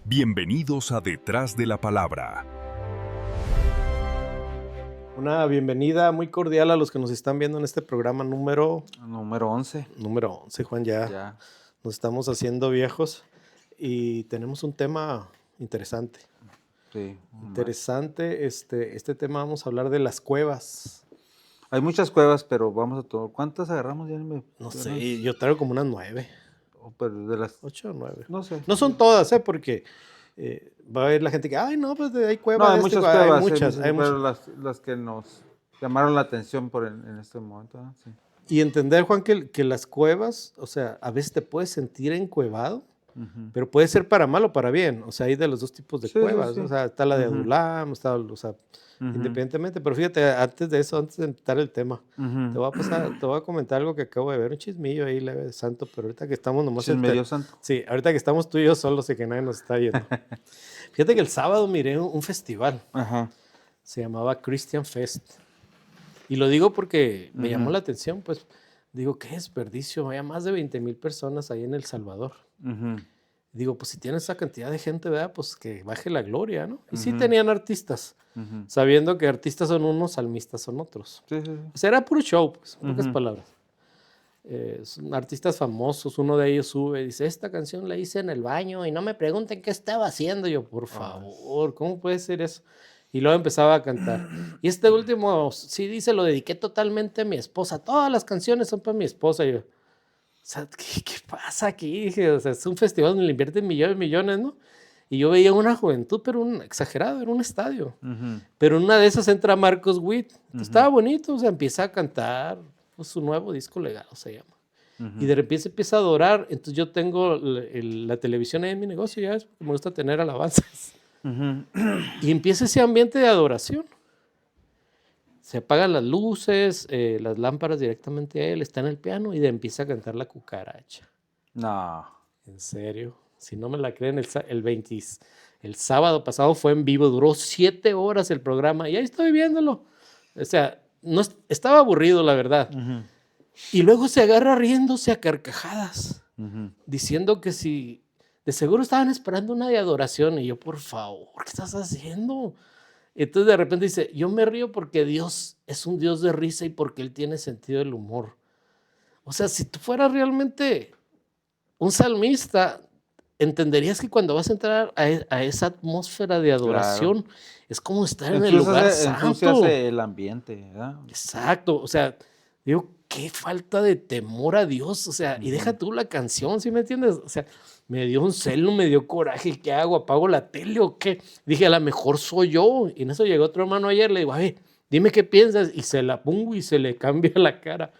Bienvenidos a Detrás de la Palabra. Una bienvenida muy cordial a los que nos están viendo en este programa número 11. Número 11, Juan, ya nos estamos haciendo viejos y tenemos un tema interesante. Sí. Interesante, este tema vamos a hablar de las cuevas. Hay muchas cuevas, pero vamos a todo. ¿Cuántas agarramos? No sé, yo traigo como unas 9. Pero de las 8 o 9. No sé. No son todas, porque va a haber la gente que, ay, no, pues hay cuevas. No, hay muchas cuevas. Hay muchas. Pero las que nos llamaron la atención en este momento. Sí. Y entender, Juan, que las cuevas, o sea, a veces te puedes sentir encuevado, pero puede ser para mal o para bien. O sea, hay de los dos tipos de cuevas. Sí. O sea, está la de Adulam, está, o sea, independientemente. Pero fíjate, antes de entrar el tema, te voy a comentar algo que acabo de ver, un chismillo ahí leve, santo, pero ahorita que estamos nomás... ¿Chismedio santo? Sí, ahorita que estamos tú y yo solos y que nadie nos está viendo. Fíjate que el sábado miré un festival. Ajá. Se llamaba Christian Fest. Y lo digo porque me llamó la atención, pues digo, qué desperdicio, había más de 20,000 personas ahí en El Salvador. Digo, pues si tiene esa cantidad de gente, ¿verdad? Pues que baje la gloria, ¿no? Y sí tenían artistas, sabiendo que artistas son unos, salmistas son otros. Sí. O sea, era puro show, pues, en pocas palabras. Son artistas famosos, uno de ellos sube y dice, esta canción la hice en el baño y no me pregunten qué estaba haciendo. Yo, por favor, ¿cómo puede ser eso? Y luego empezaba a cantar. Y este último, sí dice, lo dediqué totalmente a mi esposa. Todas las canciones son para mi esposa. Y yo, o sea, ¿qué pasa aquí? Dije, o sea, es un festival donde le invierten millones, ¿no? Y yo veía una juventud, pero exagerado, era un estadio. Pero en una de esas entra Marcos Witt. Estaba bonito, o sea, empieza a cantar pues, su nuevo disco Legado, se llama. Y de repente empieza a adorar. Entonces yo tengo la televisión ahí en mi negocio, ya es porque me gusta tener alabanzas. Y empieza ese ambiente de adoración. Se apagan las luces, las lámparas directamente a él, está en el piano y empieza a cantar La Cucaracha. No. En serio, si no me la creen, el sábado pasado fue en vivo, duró 7 horas el programa y ahí estoy viéndolo. O sea, no, estaba aburrido, la verdad. Y luego se agarra riéndose a carcajadas, diciendo que si de seguro estaban esperando una de adoración. Y yo, por favor, ¿qué estás haciendo? Entonces de repente dice, yo me río porque Dios es un Dios de risa y porque Él tiene sentido del humor. O sea, si tú fueras realmente un salmista, entenderías que cuando vas a entrar a esa atmósfera de adoración, es como estar en el lugar santo. Ensucias el ambiente, ¿verdad? Exacto, o sea, digo, qué falta de temor a Dios, o sea, y deja tú la canción, ¿sí me entiendes? O sea, me dio un celo, me dio coraje, ¿qué hago? ¿Apago la tele o qué? Dije, a lo mejor soy yo, y en eso llegó otro hermano ayer, le digo, a ver, dime qué piensas, y se la pongo y se le cambia la cara.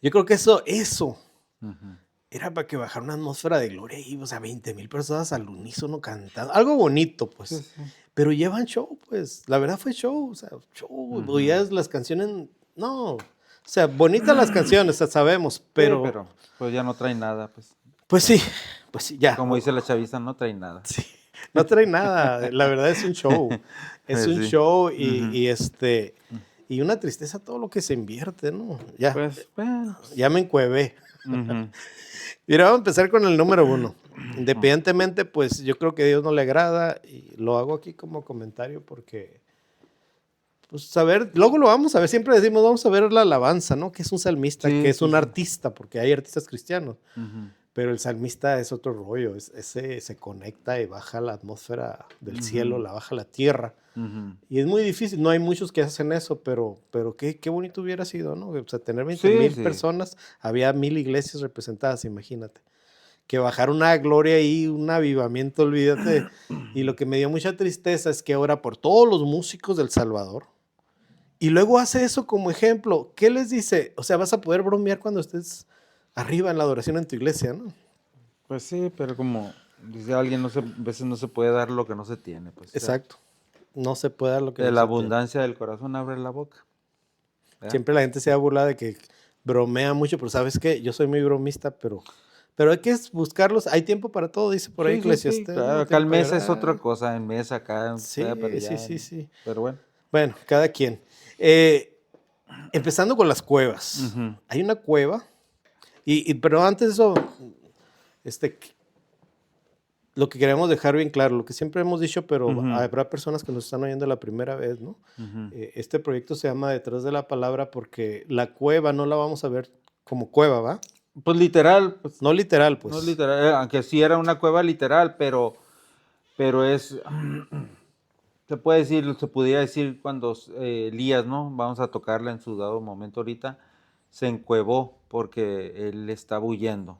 Yo creo que eso era para que bajara una atmósfera de gloria ahí, o sea, 20,000 personas al unísono cantando, algo bonito, pues. Sí. Pero llevan show, pues, la verdad fue show, o sea, show, oías las canciones, no, o sea, bonitas las canciones, sabemos, pero... Sí, pero pues ya no traen nada, pues. Pues sí, ya. Como dice la chaviza, no traen nada. Sí, no trae nada, la verdad es un show, show y una tristeza todo lo que se invierte, ¿no? Ya, pues, bueno. Ya me encuevé. Mira, vamos a empezar con el número 1. Independientemente, pues yo creo que a Dios no le agrada y lo hago aquí como comentario porque, pues a ver, luego lo vamos a ver, siempre decimos, vamos a ver la alabanza, ¿no? Que es un salmista, que es un artista, porque hay artistas cristianos, pero el salmista es otro rollo, ese se conecta y baja la atmósfera del cielo, la baja la tierra. Y es muy difícil, no hay muchos que hacen eso, pero qué bonito hubiera sido, ¿no? O sea, tener 20,000 personas, había 1,000 iglesias representadas, imagínate. Que bajar una gloria ahí, un avivamiento, olvídate. Y lo que me dio mucha tristeza es que ahora por todos los músicos del Salvador, y luego hace eso como ejemplo, ¿qué les dice? O sea, vas a poder bromear cuando estés arriba en la adoración en tu iglesia, ¿no? Pues sí, pero como dice alguien, a veces no se puede dar lo que no se tiene. Pues, exacto. No se puede dar lo que de no la se abundancia tiene. Del corazón abre la boca. ¿Verdad? Siempre la gente se ha burlado de que bromea mucho, pero ¿sabes qué? Yo soy muy bromista, pero hay que buscarlos. Hay tiempo para todo, dice por ahí Eclesiastés. Sí, claro, acá el mesa es otra cosa, en mesa acá. Sí. Pero bueno. Bueno, cada quien. Empezando con las cuevas. Hay una cueva, pero antes de eso, lo que queremos dejar bien claro, lo que siempre hemos dicho, pero Ujú. habrá personas que nos están oyendo la primera vez, ¿no? Ujú. Este proyecto se llama Detrás de la Palabra porque la cueva no la vamos a ver como cueva, ¿va? Pues literal, pues No literal, no pues. literal, aunque sí era una cueva literal, pero es, se puede decir, se pudiera decir cuando Elías, ¿no? Vamos a tocarla en su dado momento ahorita, se encuevó porque él estaba huyendo.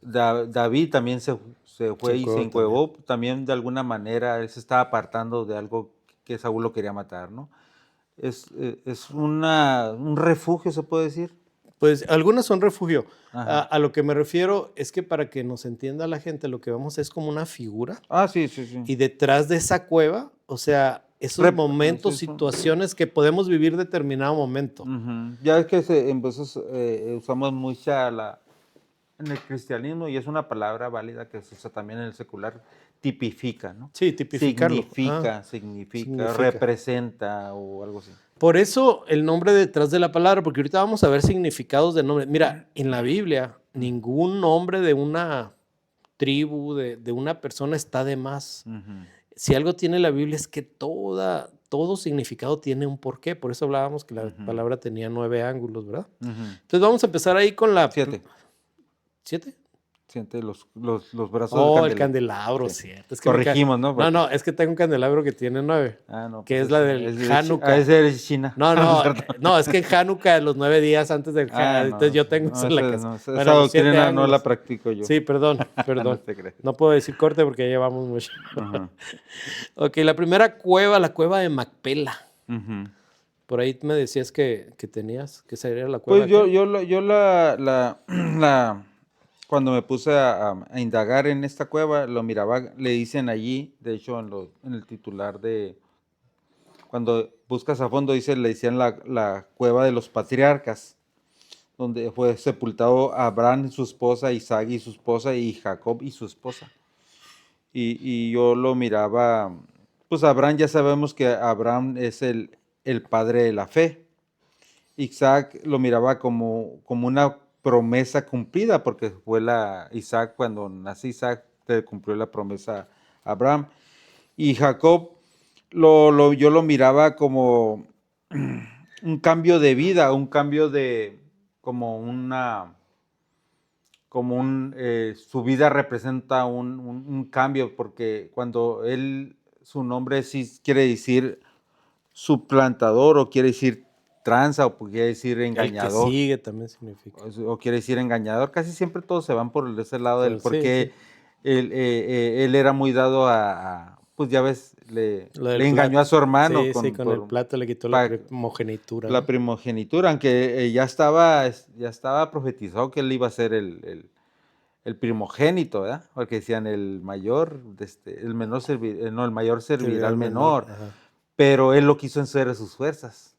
David también se fue Se y se cueva también. encuevó también de alguna manera, él se estaba apartando de algo que Saúl lo quería matar, ¿no? Es un refugio, se puede decir. Pues algunas son refugio. Ajá. A lo que me refiero es que para que nos entienda la gente, lo que vemos es como una figura Ah, sí, sí, sí. y detrás de esa cueva, o sea, esos momentos, Sí, situaciones que podemos vivir determinado momento. ujú. Ya es que en veces usamos mucha en el cristianismo, y es una palabra válida que se usa también en el secular, tipifica, ¿no? Sí, tipificarlo. Significa, Significa. representa o algo así. Por eso el nombre detrás de la palabra, porque ahorita vamos a ver significados de nombre. Mira, en la Biblia, ningún nombre de una tribu, de una persona está de más. Ujú. Si algo tiene la Biblia es que todo significado tiene un porqué. Por eso hablábamos que la Ujú. palabra tenía 9 ángulos, ¿verdad? Ujú. Entonces vamos a empezar ahí con la... 7. ¿7? Siente los brazos Oh, del el candelabro, Sí. cierto. Es que Corregimos, ¿no? No, Porque- no, es que tengo un candelabro que tiene 9, no, que pues es la del Hanukkah. ese es China. No, No es no, cierto. no, es que en Hanukkah, los 9 días antes del entonces yo tengo eso en la casa. Esa Bueno, los 7 doctrina no la ángulos. practico yo. Sí, perdón, No perdón. te creas. No puedo decir corte porque ya llevamos mucho. Ajá. Ok, la primera cueva, la cueva de Macpela. Ujú. Por ahí me decías que tenías, que sería la cueva. Pues yo, ¿qué? yo cuando me puse a indagar en esta cueva, lo miraba, le dicen allí, de hecho en el titular cuando buscas a fondo, le decían la cueva de los patriarcas, donde fue sepultado Abraham y su esposa, Isaac y su esposa, y Jacob y su esposa. Y yo lo miraba, pues Abraham, ya sabemos que Abraham es el padre de la fe. Isaac lo miraba como una promesa cumplida, porque fue Isaac, cuando nace Isaac, se cumplió la promesa a Abraham. Y Jacob, yo lo miraba como un cambio de vida, un cambio como su vida representa un cambio, porque cuando su nombre sí quiere decir suplantador, o quiere decir tranza, o quiere decir El que engañador, sigue también significa. o quiere decir engañador, casi siempre todos se van por ese lado Pero sí, porque sí. él era muy dado pues ya ves, Lo del le engañó a su hermano Sí, sí, con el plato le quitó la pa- primogenitura. la ¿no? primogenitura, aunque ya estaba profetizado que él iba a ser el primogénito, ¿verdad? Porque decían el mayor, el menor no, el mayor servirá al menor, Ajá. pero él lo quiso hacer a sus fuerzas.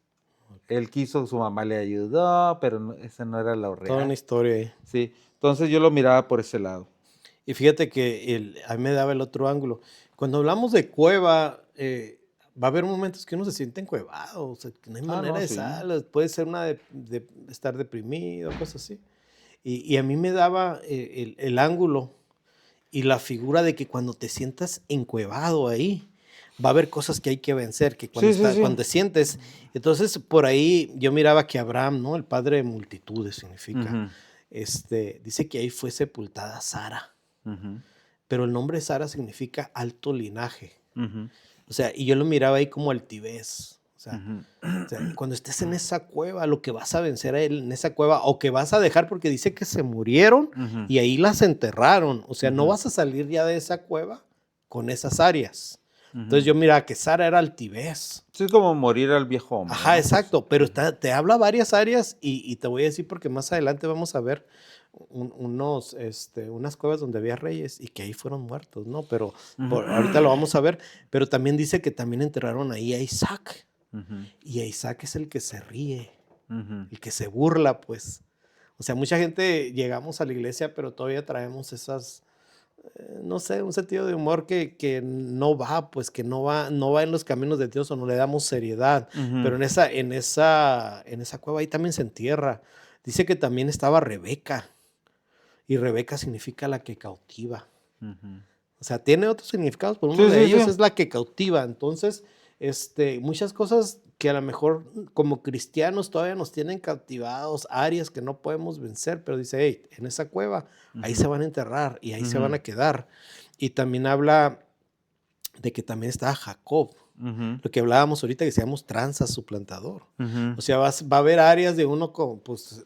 Él quiso, su mamá le ayudó, pero esa no era lo Toda una real. historia ahí. Sí, entonces yo lo miraba por ese lado. Y fíjate que a mí me daba el otro ángulo. Cuando hablamos de cueva, va a haber momentos que uno se siente encuevado, o sea, que no hay manera no, de sí. salir. Puede ser una de estar deprimido, cosas así. Y a mí me daba el ángulo y la figura de que cuando te sientas encuevado ahí, va a haber cosas que hay que vencer, que cuando, Sí, sí. cuando te sientes. Entonces, por ahí yo miraba que Abraham, ¿no? El padre de multitudes significa. Ujú, Dice que ahí fue sepultada Sara. ujú, Pero el nombre Sara significa alto linaje. ujú, O sea, y yo lo miraba ahí como altivez. O sea, ujú. cuando estés en esa cueva, lo que vas a vencer a él en esa cueva, o que vas a dejar porque dice que se murieron Ujú. y ahí las enterraron. O sea, no Ujú. vas a salir ya de esa cueva con esas áreas. Ujú. Entonces yo miraba que Sara era altivez. Sí, es como morir al viejo hombre. Ajá, ¿no? exacto, pero te habla varias áreas y te voy a decir porque más adelante vamos a ver unas cuevas donde había reyes y que ahí fueron muertos, ¿no? Pero ahorita lo vamos a ver, pero también dice que también enterraron ahí a Isaac Ujú, y a Isaac es el que se ríe, ujú. el que se burla, pues. O sea, mucha gente llegamos a la iglesia, pero todavía traemos esas, no sé, un sentido de humor que no va, pues que no va en los caminos de Dios o no le damos seriedad. Ujú. Pero en esa cueva ahí también se entierra. Dice que también estaba Rebeca y Rebeca significa la que cautiva. Ujú. O sea, tiene otros significados, pero uno Sí, de sí, ellos sí. es la que cautiva. Entonces, muchas cosas que a lo mejor como cristianos todavía nos tienen cautivados, áreas que no podemos vencer, pero dice, hey, en esa cueva, ahí se van a enterrar y ahí se van a quedar. Y también habla de que también está Jacob. Ujú, Lo que hablábamos ahorita, que seamos tranzas suplantador. ujú. O sea, va a haber áreas de uno como, pues,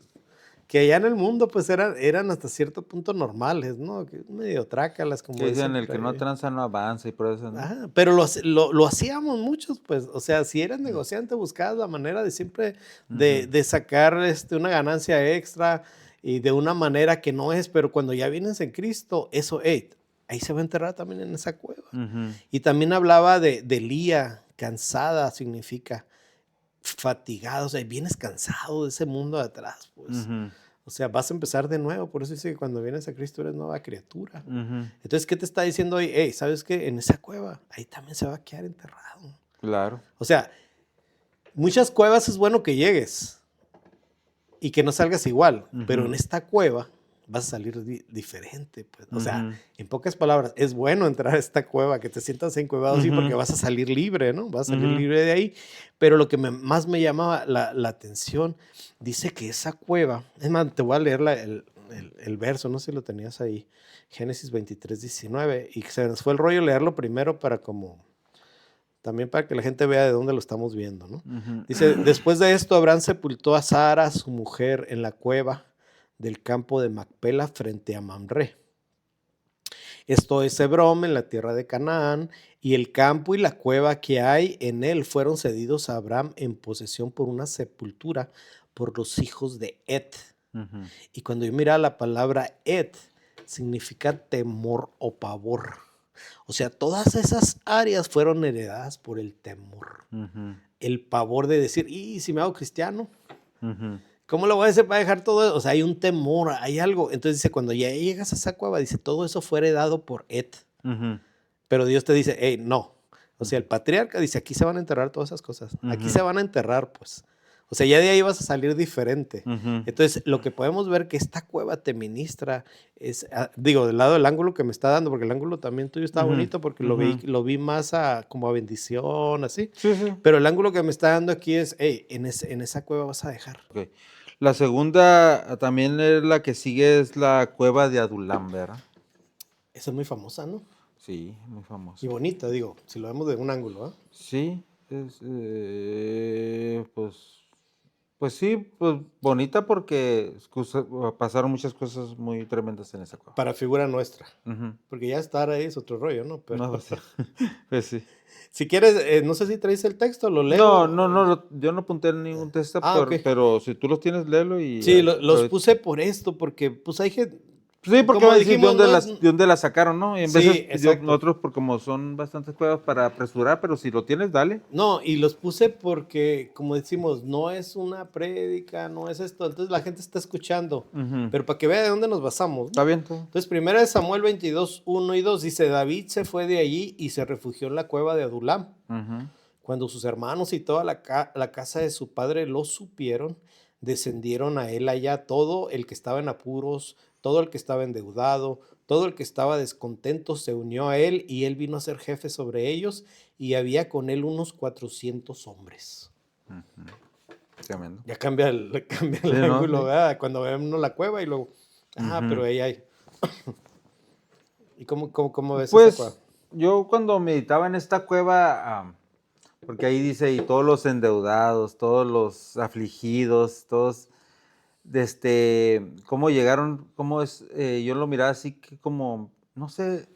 que allá en el mundo, pues, eran hasta cierto punto normales, ¿no? Que medio trácalas, como Que dicen, dicen el por que no ahí. tranza no avanza y por eso, ¿no? Ajá, pero lo hacíamos muchos, pues, o sea, si eras negociante, buscabas la manera de siempre de sacar una ganancia extra y de una manera que no es, pero cuando ya vienes en Cristo, eso, hey, ahí se va a enterrar también en esa cueva. Ujú, Y también hablaba de Lía, cansada significa fatigada, o sea, vienes cansado de ese mundo de atrás, pues. ujú, O sea, vas a empezar de nuevo, por eso dice que cuando vienes a Cristo eres nueva criatura. ujú. Entonces, ¿qué te está diciendo hoy? Hey, ¿sabes qué? En esa cueva, ahí también se va a quedar enterrado. Claro. O sea, muchas cuevas es bueno que llegues y que no salgas igual, pero en esta cueva vas a salir diferente. Pues. O sea, Ujú, en pocas palabras, es bueno entrar a esta cueva, que te sientas encuevado así porque ujú, vas a salir libre, ¿no? Vas a salir ujú, libre de ahí. Pero lo que más me llamaba la atención, dice que esa cueva, es más, te voy a leer el verso, no sé si lo tenías ahí, Génesis 23:19, y se nos fue el rollo leerlo primero para también para que la gente vea de dónde lo estamos viendo, ¿no? ujú. Dice, después de esto, Abraham sepultó a Sara, su mujer, en la cueva del campo de Macpela frente a Mamre. Esto es Hebrón, en la tierra de Canaán, y el campo y la cueva que hay en él fueron cedidos a Abraham en posesión por una sepultura por los hijos de Et. Ujú, Y cuando yo miraba la palabra Et, significa temor o pavor. O sea, todas esas áreas fueron heredadas por el temor. ujú, El pavor de decir, ¿y si me hago cristiano? ujú, ¿Cómo lo voy a hacer para dejar todo eso? O sea, hay un temor, hay algo. Entonces dice, cuando ya llegas a esa cueva, dice, todo eso fue heredado por Ed. ujú, Pero Dios te dice, hey, no. O sea, el patriarca dice, aquí se van a enterrar todas esas cosas. Aquí ujú, se van a enterrar, pues. O sea, ya de ahí vas a salir diferente. ujú, Entonces, lo que podemos ver que esta cueva te ministra es, digo, del lado del ángulo que me está dando, porque el ángulo también tuyo está ujú, bonito, porque ujú. lo vi más como a bendición, así. Sí, sí. Pero el ángulo que me está dando aquí es, hey, en esa cueva vas a dejar. Ok. La segunda también es la que sigue, es la cueva de Adulam, ¿verdad? Esa es muy famosa, ¿no? Sí, muy Y famosa. bonita, digo, si lo vemos de un ángulo, ¿ah? Sí, pues sí, pues bonita porque pasaron muchas cosas muy tremendas en esa cueva. Para figura nuestra. Ujú. Porque ya estar ahí es otro rollo, ¿no? Pero No, pues sí. Pues sí. si quieres, no sé si traes el texto, lo No, no, leo. no, yo no apunté ningún texto, Ah, ok. pero si tú los tienes, léelo y Sí, los ahorita. puse por esto, porque pues hay gente, Sí, porque va como a decir dijimos, no es... de dónde las sacaron, ¿no? Y en veces Sí, exacto. nosotros, por como son bastantes cuevas para apresurar, pero si lo tienes, dale. No, y los puse porque, como decimos, no es una prédica, no es esto, entonces la gente está escuchando, Ujú. pero para que vea de dónde nos basamos, ¿no? Está bien, todo. Entonces, primera de Samuel 22, 1 y 2 dice, David se fue de allí y se refugió en la cueva de Adulam. Ujú. Cuando sus hermanos y toda la casa de su padre lo supieron, descendieron a él allá todo el que estaba en apuros, todo el que estaba endeudado, todo el que estaba descontento se unió a él y él vino a ser jefe sobre ellos y había con él unos 400 hombres. Tremendo. Ya cambia cambia Sí, el ¿no? ángulo, Sí. ¿verdad? Cuando vemos la cueva y luego, pero Ujú. ahí hay. ¿Y cómo ves esa cueva? Pues yo cuando meditaba en esta cueva, porque ahí dice, y todos los endeudados, todos los afligidos, todos, cómo llegaron, cómo es, yo lo miraba así que como, no sé,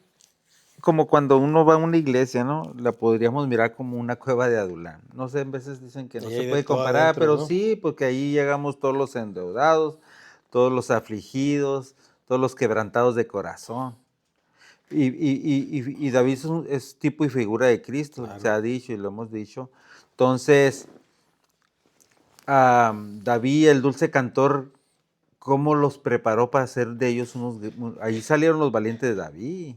como cuando uno va a una iglesia, ¿no? La podríamos mirar como una cueva de Adulán. No sé, en veces dicen que no Ahí se hay de puede todo comparar, adentro, pero ¿no? sí, porque ahí llegamos todos los endeudados, todos los afligidos, todos los quebrantados de corazón. Y David es tipo y figura de Cristo, se Claro. ha dicho y lo hemos dicho. Entonces, David, el dulce cantor, ¿cómo los preparó para hacer de ellos ahí salieron los valientes de David.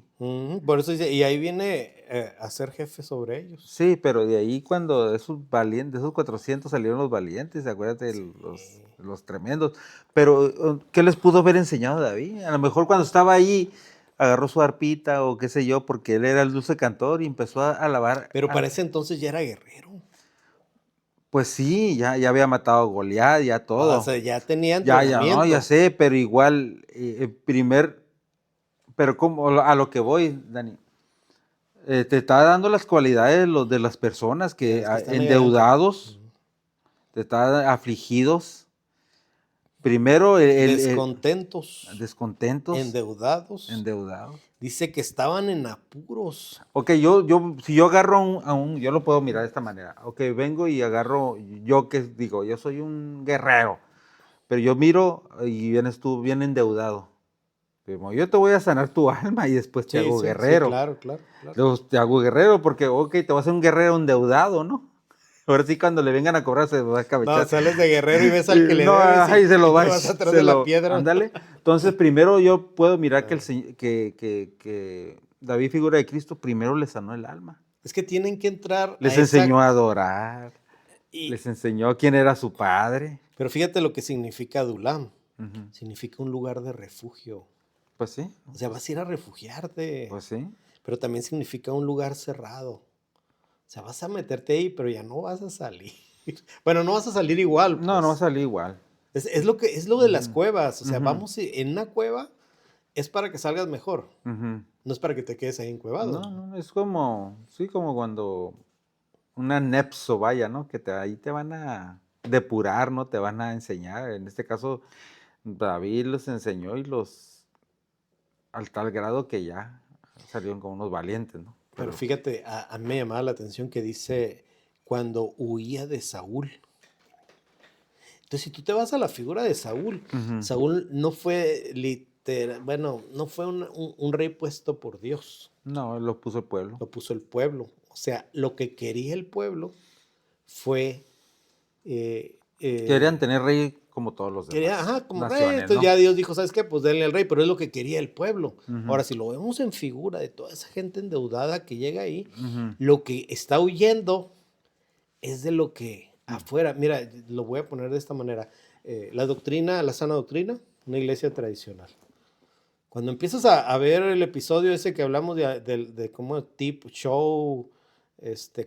Por eso dice, y ahí viene a ser jefe sobre ellos. Sí, pero de ahí cuando de esos valientes, de esos 400 salieron los valientes, acuérdate de Sí. los tremendos. Pero, ¿qué les pudo haber enseñado David? A lo mejor cuando estaba ahí, agarró su arpita o qué sé yo, porque él era el dulce cantor y empezó a alabar. Pero para ese entonces ya era guerrero. Pues sí, ya había matado a Goliat, ya O todo. sea, ya tenía Ya, no, ya entrenamiento. sé, pero igual, pero como a lo que voy, Dani, te está dando las cualidades de las personas De que los que están ahí adentro. endeudados, te está afligidos. Primero, Descontentos, descontentos, endeudados. endeudados. Dice que estaban en apuros. Ok, si yo agarro yo lo puedo mirar de esta manera. Ok, vengo y agarro, yo que digo, yo soy un guerrero, pero yo miro y vienes tú bien endeudado. Como yo te voy a sanar tu alma y después te Sí, hago sí, sí, guerrero. claro, claro, claro. Luego te hago guerrero porque, ok, te voy a hacer un guerrero endeudado, ¿no? Ahora sí, cuando le vengan a cobrar se va a No, escabechar. sales de guerrero y ves al que le No, debes ahí se y lo te va, vas atrás de la piedra. ándale. Entonces, primero yo puedo mirar que, Ah. que David, figura de Cristo, primero le sanó el alma. Es que tienen que entrar Les enseñó a adorar, les enseñó quién era su padre. Pero fíjate lo que significa Adulam. Ujú. Significa un lugar de refugio. Pues sí. O sea, vas a ir a refugiarte. Pues sí. Pero también significa un lugar cerrado. O sea, vas a meterte ahí, pero ya no vas a salir. Bueno, no vas a salir igual, pues. No va a salir igual. Es lo de las Ujú. cuevas. O sea, Ujú. vamos en una cueva, es para que salgas mejor. Ujú. No es para que te quedes ahí encuevado. No, es como, sí, como cuando una Nepso vaya, ¿no? Que ahí te van a depurar, ¿no? Te van a enseñar. En este caso, David los enseñó y al tal grado que ya salieron como unos valientes, ¿no? Pero fíjate, a mí me llamaba la atención que dice, cuando huía de Saúl. Entonces, si tú te vas a la figura de Saúl, Ujú. Saúl no fue no fue un rey puesto por Dios, No, lo puso el pueblo. lo puso el pueblo. O sea, lo que quería el pueblo fue, Querían tener rey como todos los demás como rey. naciones, Entonces ¿no? ya Dios dijo, ¿sabes qué? Pues denle al rey, pero es lo que quería el pueblo. Ujú. Ahora, si lo vemos en figura de toda esa gente endeudada que llega ahí, Ujú. lo que está huyendo es de lo que afuera. Mira, lo voy a poner de esta manera. La doctrina, la sana doctrina, una iglesia tradicional. Cuando empiezas a ver el episodio ese que hablamos de cómo tipo show,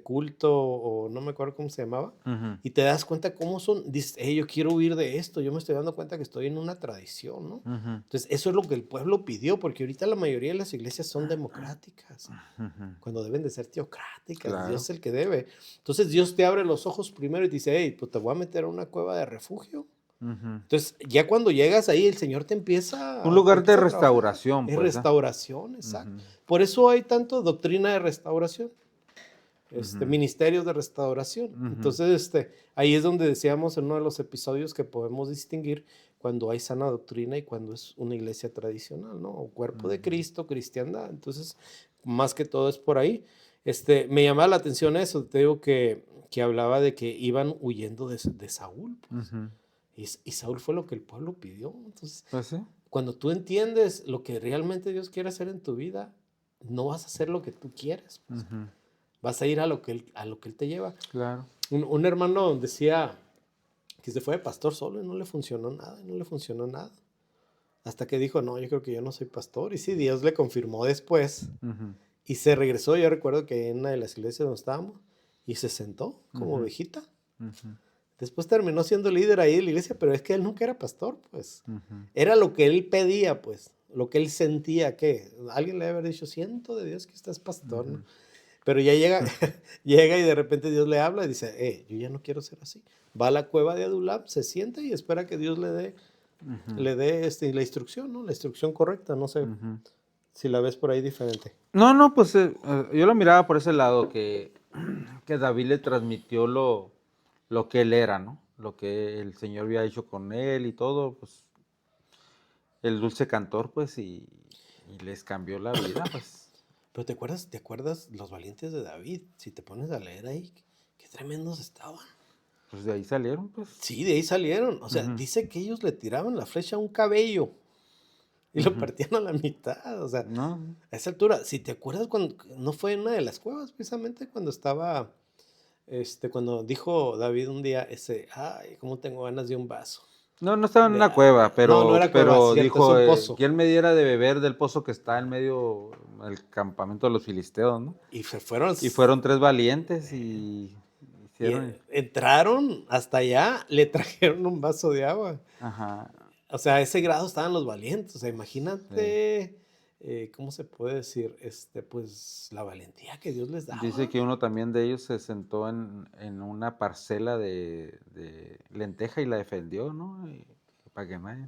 culto, o no me acuerdo cómo se llamaba, Ujú. y te das cuenta cómo son, dices, hey, yo quiero huir de esto, yo me estoy dando cuenta que estoy en una tradición, ¿no? Ujú. Entonces, eso es lo que el pueblo pidió, porque ahorita la mayoría de las iglesias son democráticas, Ujú. cuando deben de ser teocráticas, Claro. Dios es el que debe. Entonces, Dios te abre los ojos primero y te dice, hey, pues te voy a meter a una cueva de refugio. Ujú. Entonces, ya cuando llegas ahí, el Señor te empieza Un lugar de a trabajar. restauración, Es pues. restauración, exacto. Ujú. Por eso hay tanto doctrina de restauración, Ujú. ministerios de restauración. Ujú. Entonces, ahí es donde decíamos en uno de los episodios que podemos distinguir cuando hay sana doctrina y cuando es una iglesia tradicional, ¿no? O cuerpo de Cristo, cristiandad. Entonces, más que todo es por ahí. Me llamaba la atención eso, te digo que hablaba de que iban huyendo de Saúl, pues. Ujú. Y Saúl fue lo que el pueblo pidió. Entonces, Pues sí. cuando tú entiendes lo que realmente Dios quiere hacer en tu vida, no vas a hacer lo que tú quieres. Pues. Ujú. Vas a ir a lo que Él te lleva. Claro. Un hermano decía que se fue de pastor solo y no le funcionó nada, no le funcionó nada. Hasta que dijo, no, yo creo que yo no soy pastor. Y sí, Dios le confirmó después. Ujú. Y se regresó, yo recuerdo que en una de las iglesias donde estábamos, y se sentó como Ujú. ovejita. Ujú. Después terminó siendo líder ahí de la iglesia, pero es que él nunca era pastor, pues. Ujú. Era lo que él pedía, pues. Lo que él sentía que. Alguien le debe haber dicho, siento de Dios que estás pastor, ¿no? Ujú. Pero ya llega, llega y de repente Dios le habla y dice, yo ya no quiero ser así. Va a la cueva de Adulam, se sienta y espera que Dios le dé Ujú. la instrucción, ¿no? La instrucción correcta, no sé Ujú. si la ves por ahí diferente. No, pues yo lo miraba por ese lado, que David le transmitió lo que él era, ¿no? Lo que el Señor había hecho con él y todo, pues el dulce cantor, pues, y les cambió la vida, pues. Pero ¿te acuerdas los valientes de David? Si te pones a leer ahí, qué tremendos estaban. Pues de ahí salieron, pues. Sí, de ahí salieron. O sea, Ujú. dice que ellos le tiraban la flecha a un cabello y lo Ujú. partían a la mitad. O sea, No, a esa altura, si te acuerdas cuando no fue en una de las cuevas, precisamente cuando estaba, cuando dijo David un día ay, cómo tengo ganas de un vaso. No estaba en una cueva, pero, No era cueva, pero cierto, dijo, es un pozo. que él me diera de beber del pozo que está en medio del campamento de los filisteos, ¿no? Y se fueron. Y fueron 3 valientes y Y hicieron... entraron hasta allá, le trajeron un vaso de agua. Ajá, O sea, a ese grado estaban los valientes. O sea, sí. imagínate, ¿cómo se puede decir? Pues la valentía que Dios les daba. Dice que uno también de ellos se sentó en una parcela de lenteja y la defendió, ¿no? Para que nadie...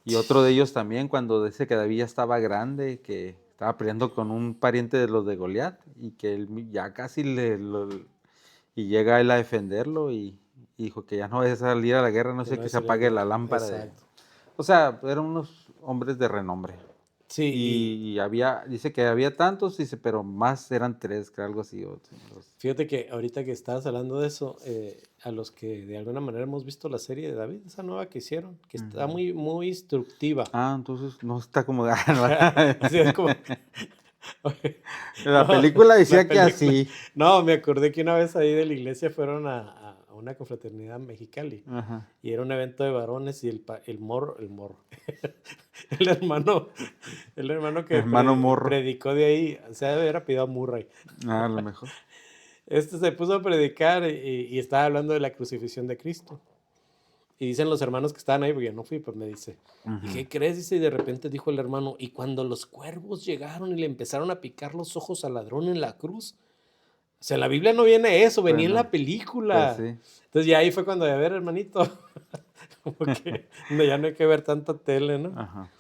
Y otro de ellos también, cuando dice que David ya estaba grande, que estaba peleando con un pariente de los de Goliat, y que él ya casi y llega él a defenderlo, y dijo que ya no vaya a salir a la guerra, no Que sé, no que es se el- apague la lámpara. Exacto. O sea, eran unos hombres de renombre. Sí, Y dice que había tantos, dice, pero más eran 3, que algo así. fíjate que ahorita que estabas hablando de eso, a los que de alguna manera hemos visto la serie de David, esa nueva que hicieron, que está muy, muy instructiva. Entonces no está como... Así es como... La No, película decía la que así. No, me acordé que una vez ahí de la iglesia fueron a una confraternidad en Mexicali Ajá. y era un evento de varones y el morro, el hermano, el hermano que Hermano morro. predicó de ahí, o sea, era pidió a Murray. A lo mejor. Se puso a predicar y estaba hablando de la crucifixión de Cristo. Y dicen los hermanos que estaban ahí, porque yo no fui, pues me dice, ¿y qué crees? Dice, y de repente dijo el hermano, y cuando los cuervos llegaron y le empezaron a picar los ojos al ladrón en la cruz. O sea, en la Biblia no viene eso, venía en Bueno, la película. pues sí. Entonces ya ahí fue cuando, a ver, hermanito, como que ya no hay que ver tanta tele, ¿no? Ajá.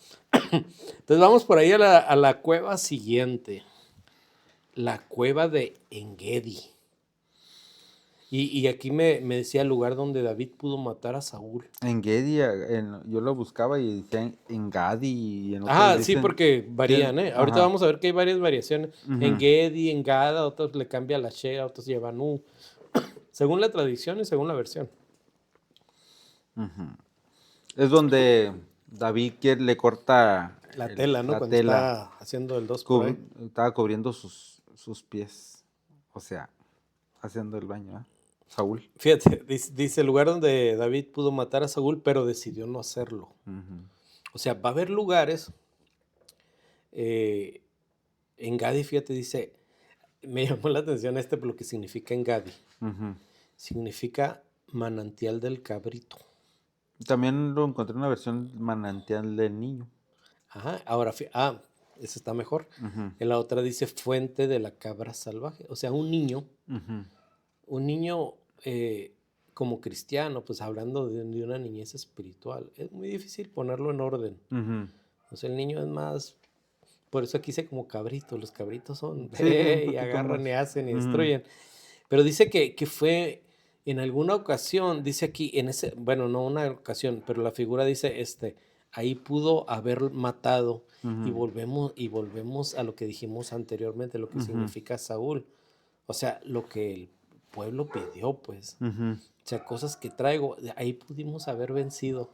Entonces vamos por ahí a la cueva siguiente, la cueva de Engedi. Y aquí me decía el lugar donde David pudo matar a Saúl. En Gedi, yo lo buscaba y decía en Gadi y en otros Ah, sí, dicen... porque varían, ¿eh? Ahorita Ajá. vamos a ver que hay varias variaciones. En Ujú. Gedi, en Gada, otros le cambia la She, otros llevan U. Según la tradición y según la versión. Es donde David le corta La tela, ¿no? la Cuando tela. está haciendo el 2 por ahí. Estaba cubriendo sus pies. O sea, haciendo el baño, ¿eh? Saúl. Fíjate, dice el lugar donde David pudo matar a Saúl, pero decidió no hacerlo. O sea, va a haber lugares. En Gadi, fíjate, dice, me llamó la atención por lo que significa en Gadi. Significa manantial del cabrito. También lo encontré en una versión manantial del niño. Ajá, ahora, esa está mejor. En la otra dice fuente de la cabra salvaje. O sea, un niño como cristiano, pues hablando de una niñez espiritual, es muy difícil ponerlo en orden. O sea, el niño es más, por eso aquí dice como cabrito, los cabritos son, Sí, un y poquito agarran más. y hacen y destruyen. Pero dice que fue en alguna ocasión, dice aquí, bueno, no una ocasión, pero la figura dice, ahí pudo haber matado y volvemos a lo que dijimos anteriormente, lo que significa Saúl. O sea, lo que el pueblo pidió, pues. O sea, cosas que traigo, ahí pudimos haber vencido.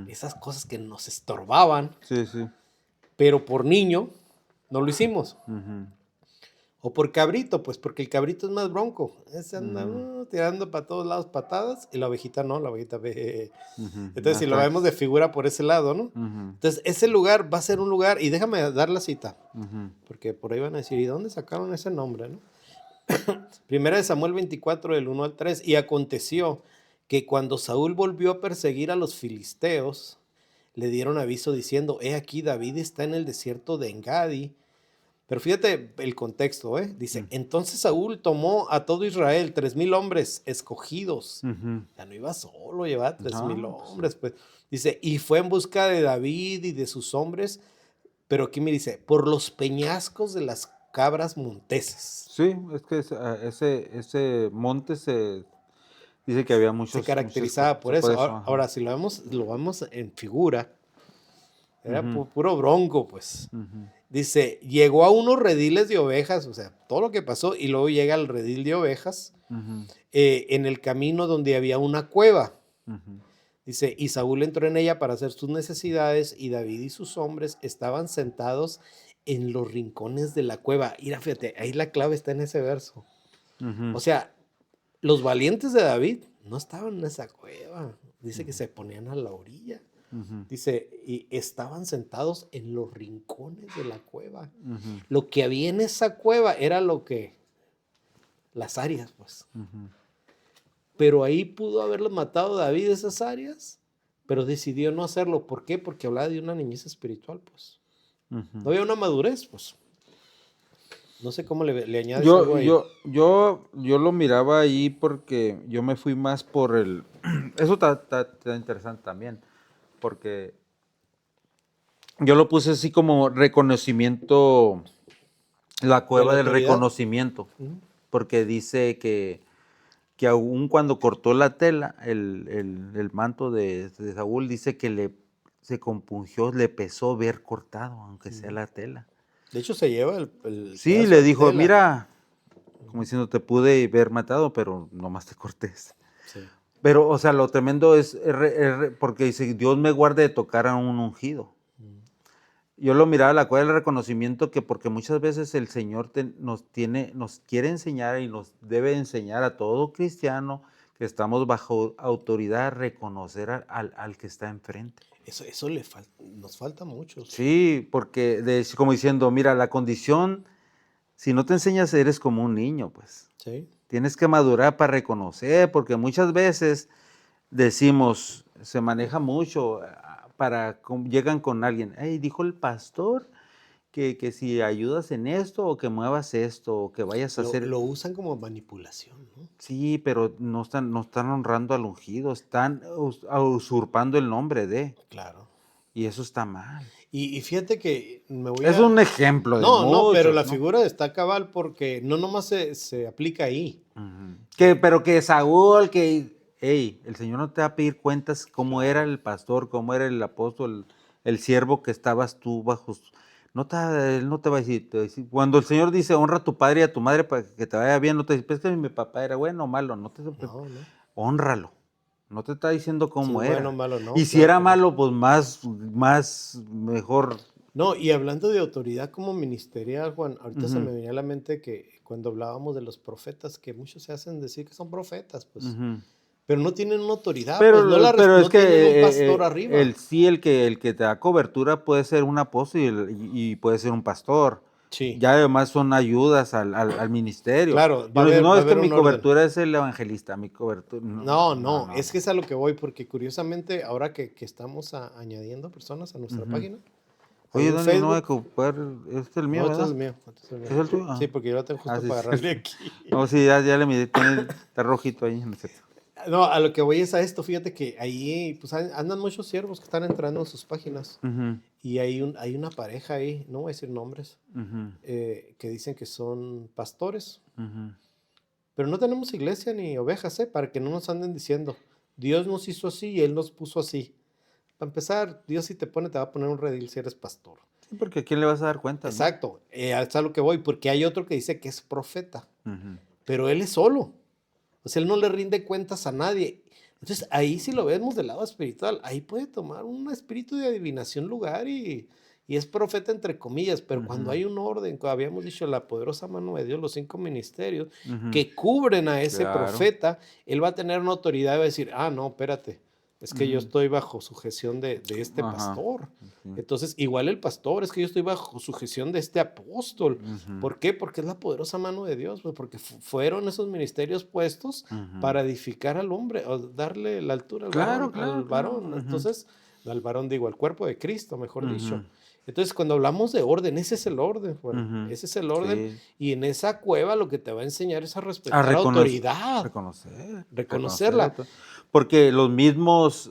Esas cosas que nos estorbaban, Sí, sí. pero por niño no lo hicimos. O por cabrito, pues porque el cabrito es más bronco. Ese anda tirando para todos lados patadas y la ovejita no, la ovejita ve. Entonces, si lo vemos de figura por ese lado, ¿no? Entonces, ese lugar va a ser un lugar, y déjame dar la cita, porque por ahí van a decir, ¿y dónde sacaron ese nombre, no? Primera de Samuel 24, del 1 al 3, y aconteció que cuando Saúl volvió a perseguir a los filisteos, le dieron aviso diciendo, he aquí David está en el desierto de Engadi. Pero fíjate el contexto, ¿eh? Dice, entonces Saúl tomó a todo Israel, 3,000 hombres escogidos. Ya no iba solo, llevaba 3,000 hombres, pues. Dice, y fue en busca de David y de sus hombres, pero aquí me dice, por los peñascos de las cabras monteses. Sí, es que ese monte dice que había muchos... Se caracterizaba por eso. ajá. Ahora, si lo vemos en figura, era puro bronco, pues. Dice, llegó a unos rediles de ovejas, o sea, todo lo que pasó, y luego llega al redil de ovejas, en el camino donde había una cueva. Dice, y Saúl entró en ella para hacer sus necesidades, y David y sus hombres estaban sentados en los rincones de la cueva. Mira, fíjate, ahí la clave está en ese verso. O sea, los valientes de David no estaban en esa cueva. dice que se ponían a la orilla. Dice, y estaban sentados en los rincones de la cueva. Lo que había en esa cueva era las áreas, pues. Pero ahí pudo haberlos matado David esas áreas, pero decidió no hacerlo. ¿Por qué? Porque hablaba de una niñez espiritual, pues. No había una madurez, pues. No sé cómo le añades algo ahí. Yo lo miraba ahí porque yo me fui más por el... Eso está interesante también, porque yo lo puse así como reconocimiento, la cueva del autoridad? reconocimiento, porque dice que aún cuando cortó la tela, el manto de Saúl, dice que se compungió, le pesó ver cortado, aunque sea la tela. De hecho, se lleva el Sí, pedazo le de dijo, tela. mira, como diciendo, te pude haber matado, pero nomás te cortés. Sí. Pero, o sea, lo tremendo es porque dice, Dios me guarde de tocar a un ungido. Yo lo miraba la cual el reconocimiento que porque muchas veces el Señor nos quiere enseñar y nos debe enseñar a todo cristiano que estamos bajo autoridad a reconocer al que está enfrente. Eso nos falta mucho. Sí, porque como diciendo, mira, la condición, si no te enseñas, eres como un niño, pues. Sí. Tienes que madurar para reconocer, porque muchas veces decimos, se maneja mucho, llegan con alguien, hey, dijo el pastor que si ayudas en esto, o que muevas esto, o que vayas a hacer... Lo usan como manipulación, ¿no? Sí, pero no están honrando al ungido, están usurpando el nombre de, Claro. y eso está mal. Y fíjate que Es un ejemplo de No, pero la muchos, ¿no? figura está cabal porque no nomás se aplica ahí. Pero que Saúl, hey, el Señor no te va a pedir cuentas cómo era el pastor, cómo era el apóstol, el siervo que estabas tú bajo. Él no te va a decir, cuando el Señor dice honra a tu padre y a tu madre para que te vaya bien, no te dice, pues que mi papá era bueno o malo, no. Honralo. No te está diciendo cómo Sí, era. bueno, malo, no, Y si claro era que no. malo, pues mejor. No, y hablando de autoridad como ministerial, Juan, ahorita se me venía a la mente que cuando hablábamos de los profetas, que muchos se hacen decir que son profetas, pues, pero no tienen una autoridad, pues no Pero es tienen un que pastor arriba. el que te da cobertura puede ser un apóstol y puede ser un pastor. Sí. Ya además son ayudas al ministerio. Claro, Yo no digo, no, va a es que haber mi un orden. cobertura es el evangelista, mi cobertura. No, es que es a lo que voy, porque curiosamente, ahora que estamos añadiendo personas a nuestra página, Oye, en Dani, no Facebook, voy a ocupar, este es el mío, no, este es ¿verdad? el mío. Este es el mío. ¿Es el tuyo? Ah. Sí, porque yo lo tengo justo Sí, para sí. agarrarle aquí. No, sí, ya le miré, está rojito ahí, no es cierto. No, a lo que voy es a esto, fíjate que ahí pues andan muchos siervos que están entrando en sus páginas y hay una pareja ahí, no voy a decir nombres, que dicen que son pastores, pero no tenemos iglesia ni ovejas, para que no nos anden diciendo, Dios nos hizo así y Él nos puso así. Para empezar, Dios si te va a poner un redil si eres pastor. Sí, porque ¿a quién le vas a dar cuenta? Exacto, hasta lo que voy, porque hay otro que dice que es profeta, pero él es solo. O sea, él no le rinde cuentas a nadie. Entonces, ahí si lo vemos del lado espiritual, ahí puede tomar un espíritu de adivinación lugar y es profeta entre comillas, pero cuando hay un orden, como habíamos dicho, la poderosa mano de Dios, los 5 ministerios que cubren a ese profeta, él va a tener una autoridad y va a decir, no, espérate, es que yo estoy bajo sujeción de este pastor. Entonces, igual el pastor, es que yo estoy bajo sujeción de este apóstol. ¿Por qué? Porque es la poderosa mano de Dios, pues, porque fueron esos ministerios puestos para edificar al hombre, o darle la altura al varón. Entonces, al varón digo, al cuerpo de Cristo, mejor dicho. Entonces, cuando hablamos de orden, ese es el orden, Juan. Ese es el orden. Sí. Y en esa cueva lo que te va a enseñar es a respetar la autoridad. Reconocerla. Porque los mismos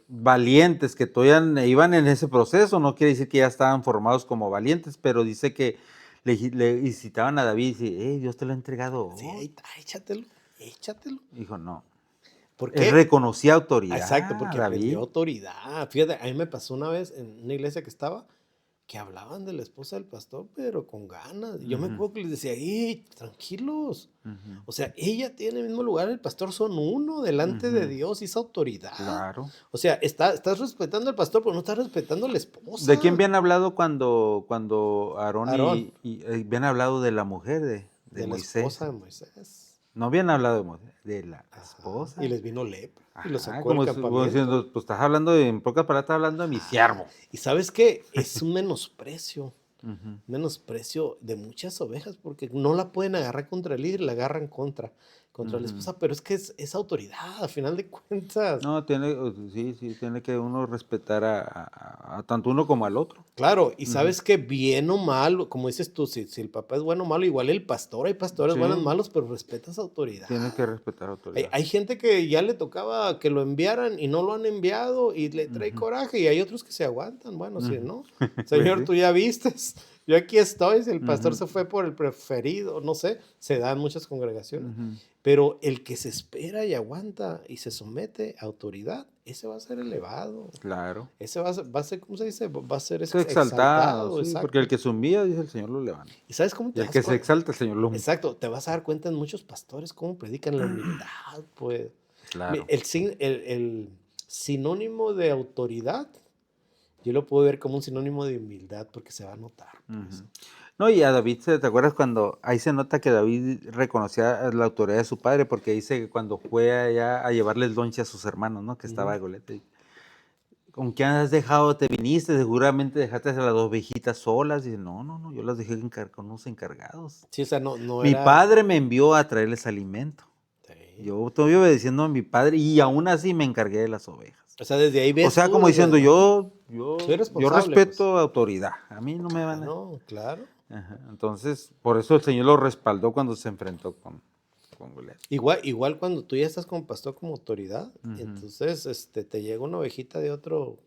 valientes que todavía iban en ese proceso, no quiere decir que ya estaban formados como valientes, pero dice que le visitaban a David y dice, Dios te lo ha entregado. Sí, ahí está, échatelo. Dijo, no. ¿Por qué? Él reconocía autoridad. Exacto, porque David aprendió autoridad. Fíjate, a mí me pasó una vez en una iglesia que estaba, que hablaban de la esposa del pastor, pero con ganas. Yo me acuerdo que les decía, tranquilos. O sea, ella tiene el mismo lugar, el pastor son uno delante de Dios y esa autoridad. Claro. O sea, estás respetando al pastor, pero no estás respetando a la esposa. ¿De quién habían hablado cuando Aarón. Y habían hablado de la mujer de Moisés? La esposa de Moisés. No habían hablado de la esposa. Y les vino lepra. Y los Ajá, sacó como del campamento. diciendo, pues estás hablando, en pocas palabras, estás hablando de mi siervo. Y ¿sabes qué? Es un menosprecio. Ujú. Menosprecio de muchas ovejas porque no la pueden agarrar contra el líder, la agarran contra la esposa, pero es que es autoridad, a final de cuentas. No, sí, tiene que uno respetar a tanto uno como al otro. Claro, y sabes que bien o mal, como dices tú, si el papá es bueno o malo, igual el pastor, hay pastores Sí. buenos o malos, pero respetas autoridad. Tiene que respetar a Hay, autoridad. hay gente que ya le tocaba que lo enviaran y no lo han enviado y le trae coraje, y hay otros que se aguantan. Bueno, si no, Señor, sí. tú ya vistes, yo aquí estoy, si el pastor se fue por el preferido, no sé, se dan muchas congregaciones. Pero el que se espera y aguanta y se somete a autoridad, ese va a ser elevado. Claro. Ese va a ser, ¿cómo se dice? Va a ser Es exaltado, sí, exacto. porque el que se humilla, dice el Señor, lo levanta. ¿Y sabes cómo Y te el das que se cuenta? exalta, el Señor lo humilla. Exacto, te vas a dar cuenta en muchos pastores cómo predican la humildad, pues. Claro. El sinónimo de autoridad, yo lo puedo ver como un sinónimo de humildad porque se va a notar. Pues. No, y a David, ¿te acuerdas cuando ahí se nota que David reconocía la autoridad de su padre? Porque dice que cuando fue allá a llevarles lonche a sus hermanos, ¿no? Que estaba Goliat. ¿Con quién has dejado? ¿Te viniste? Seguramente dejaste a las 2 viejitas solas. Y dice, no, yo las dejé con unos encargados. Sí, o sea, no Mi era... padre me envió a traerles alimento. Sí. Yo estoy obedeciendo a mi padre y aún así me encargué de las ovejas. O sea, desde ahí ves O sea, tú, como diciendo, desde- yo Soy responsable, respeto autoridad. A mí no me van a... No, claro. Ajá. Entonces, por eso el Señor lo respaldó cuando se enfrentó con Goliat. Igual cuando tú ya estás como pastor, como autoridad, entonces te llega una ovejita de otro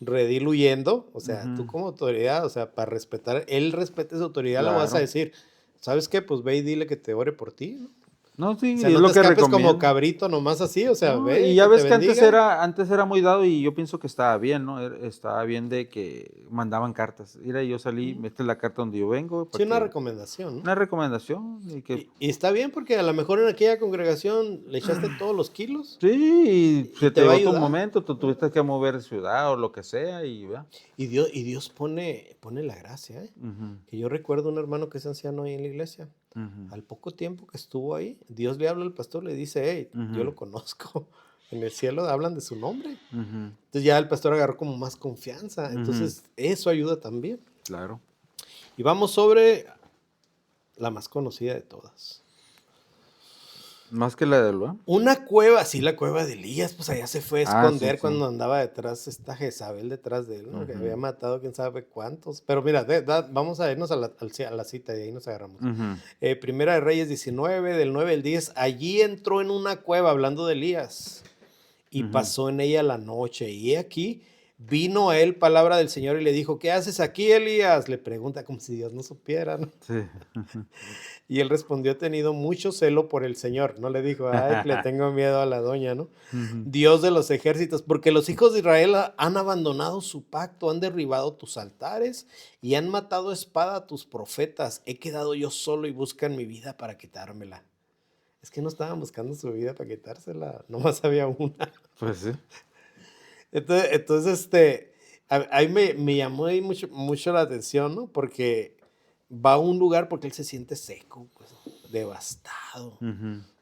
redil huyendo, o sea, tú como autoridad, o sea, para respetar, él respete su autoridad, le vas a Claro. decir, ¿sabes qué? Pues ve y dile que te ore por ti, ¿no? No, sí, O sea, es no lo te que escapes como recomiendo. cabrito nomás así, o sea, No, ve, y ya que ves te que bendiga. antes era muy dado y yo pienso que estaba bien, ¿no? Estaba bien de que mandaban cartas. Mira, yo salí, esta es la carta donde yo vengo. Sí, para una que- recomendación, ¿no? Una recomendación. Y que, Y está bien porque a lo mejor en aquella congregación le echaste todos los kilos sí, y se y te te va a llegó tu ayudar. momento, tú tuviste que mover ciudad o lo que sea y ya. Y Dios pone la gracia, ¿eh? Que yo recuerdo un hermano que es anciano ahí en la iglesia. Al poco tiempo que estuvo ahí, Dios le habla al pastor, le dice, hey, yo lo conozco. En el cielo hablan de su nombre. Entonces ya el pastor agarró como más confianza. Entonces eso ayuda también. Claro. Y vamos sobre la más conocida de todas. Más que la de Elba. Una cueva, sí, la cueva de Elías, pues allá se fue a esconder sí, sí. cuando andaba detrás esta Jezabel detrás de él, ¿no? Que había matado quién sabe cuántos. Pero mira, vamos a irnos a la cita y ahí nos agarramos. Primera de Reyes 19, del 9 al 10. Allí entró en una cueva, hablando de Elías, y pasó en ella la noche. Y aquí vino a él palabra del Señor y le dijo, ¿qué haces aquí, Elías? Le pregunta como si Dios no supiera, ¿no? Sí. Y él respondió, he tenido mucho celo por el Señor. No le dijo, ay, que le tengo miedo a la doña, ¿no? Dios de los ejércitos, porque los hijos de Israel han abandonado su pacto, han derribado tus altares y han matado a espada a tus profetas. He quedado yo solo y buscan mi vida para quitármela. Es que no estaban buscando su vida para quitársela, nomás había una. Pues sí. Entonces, ahí me llamó ahí mucho la atención, ¿no? Porque va a un lugar porque él se siente seco, pues, devastado,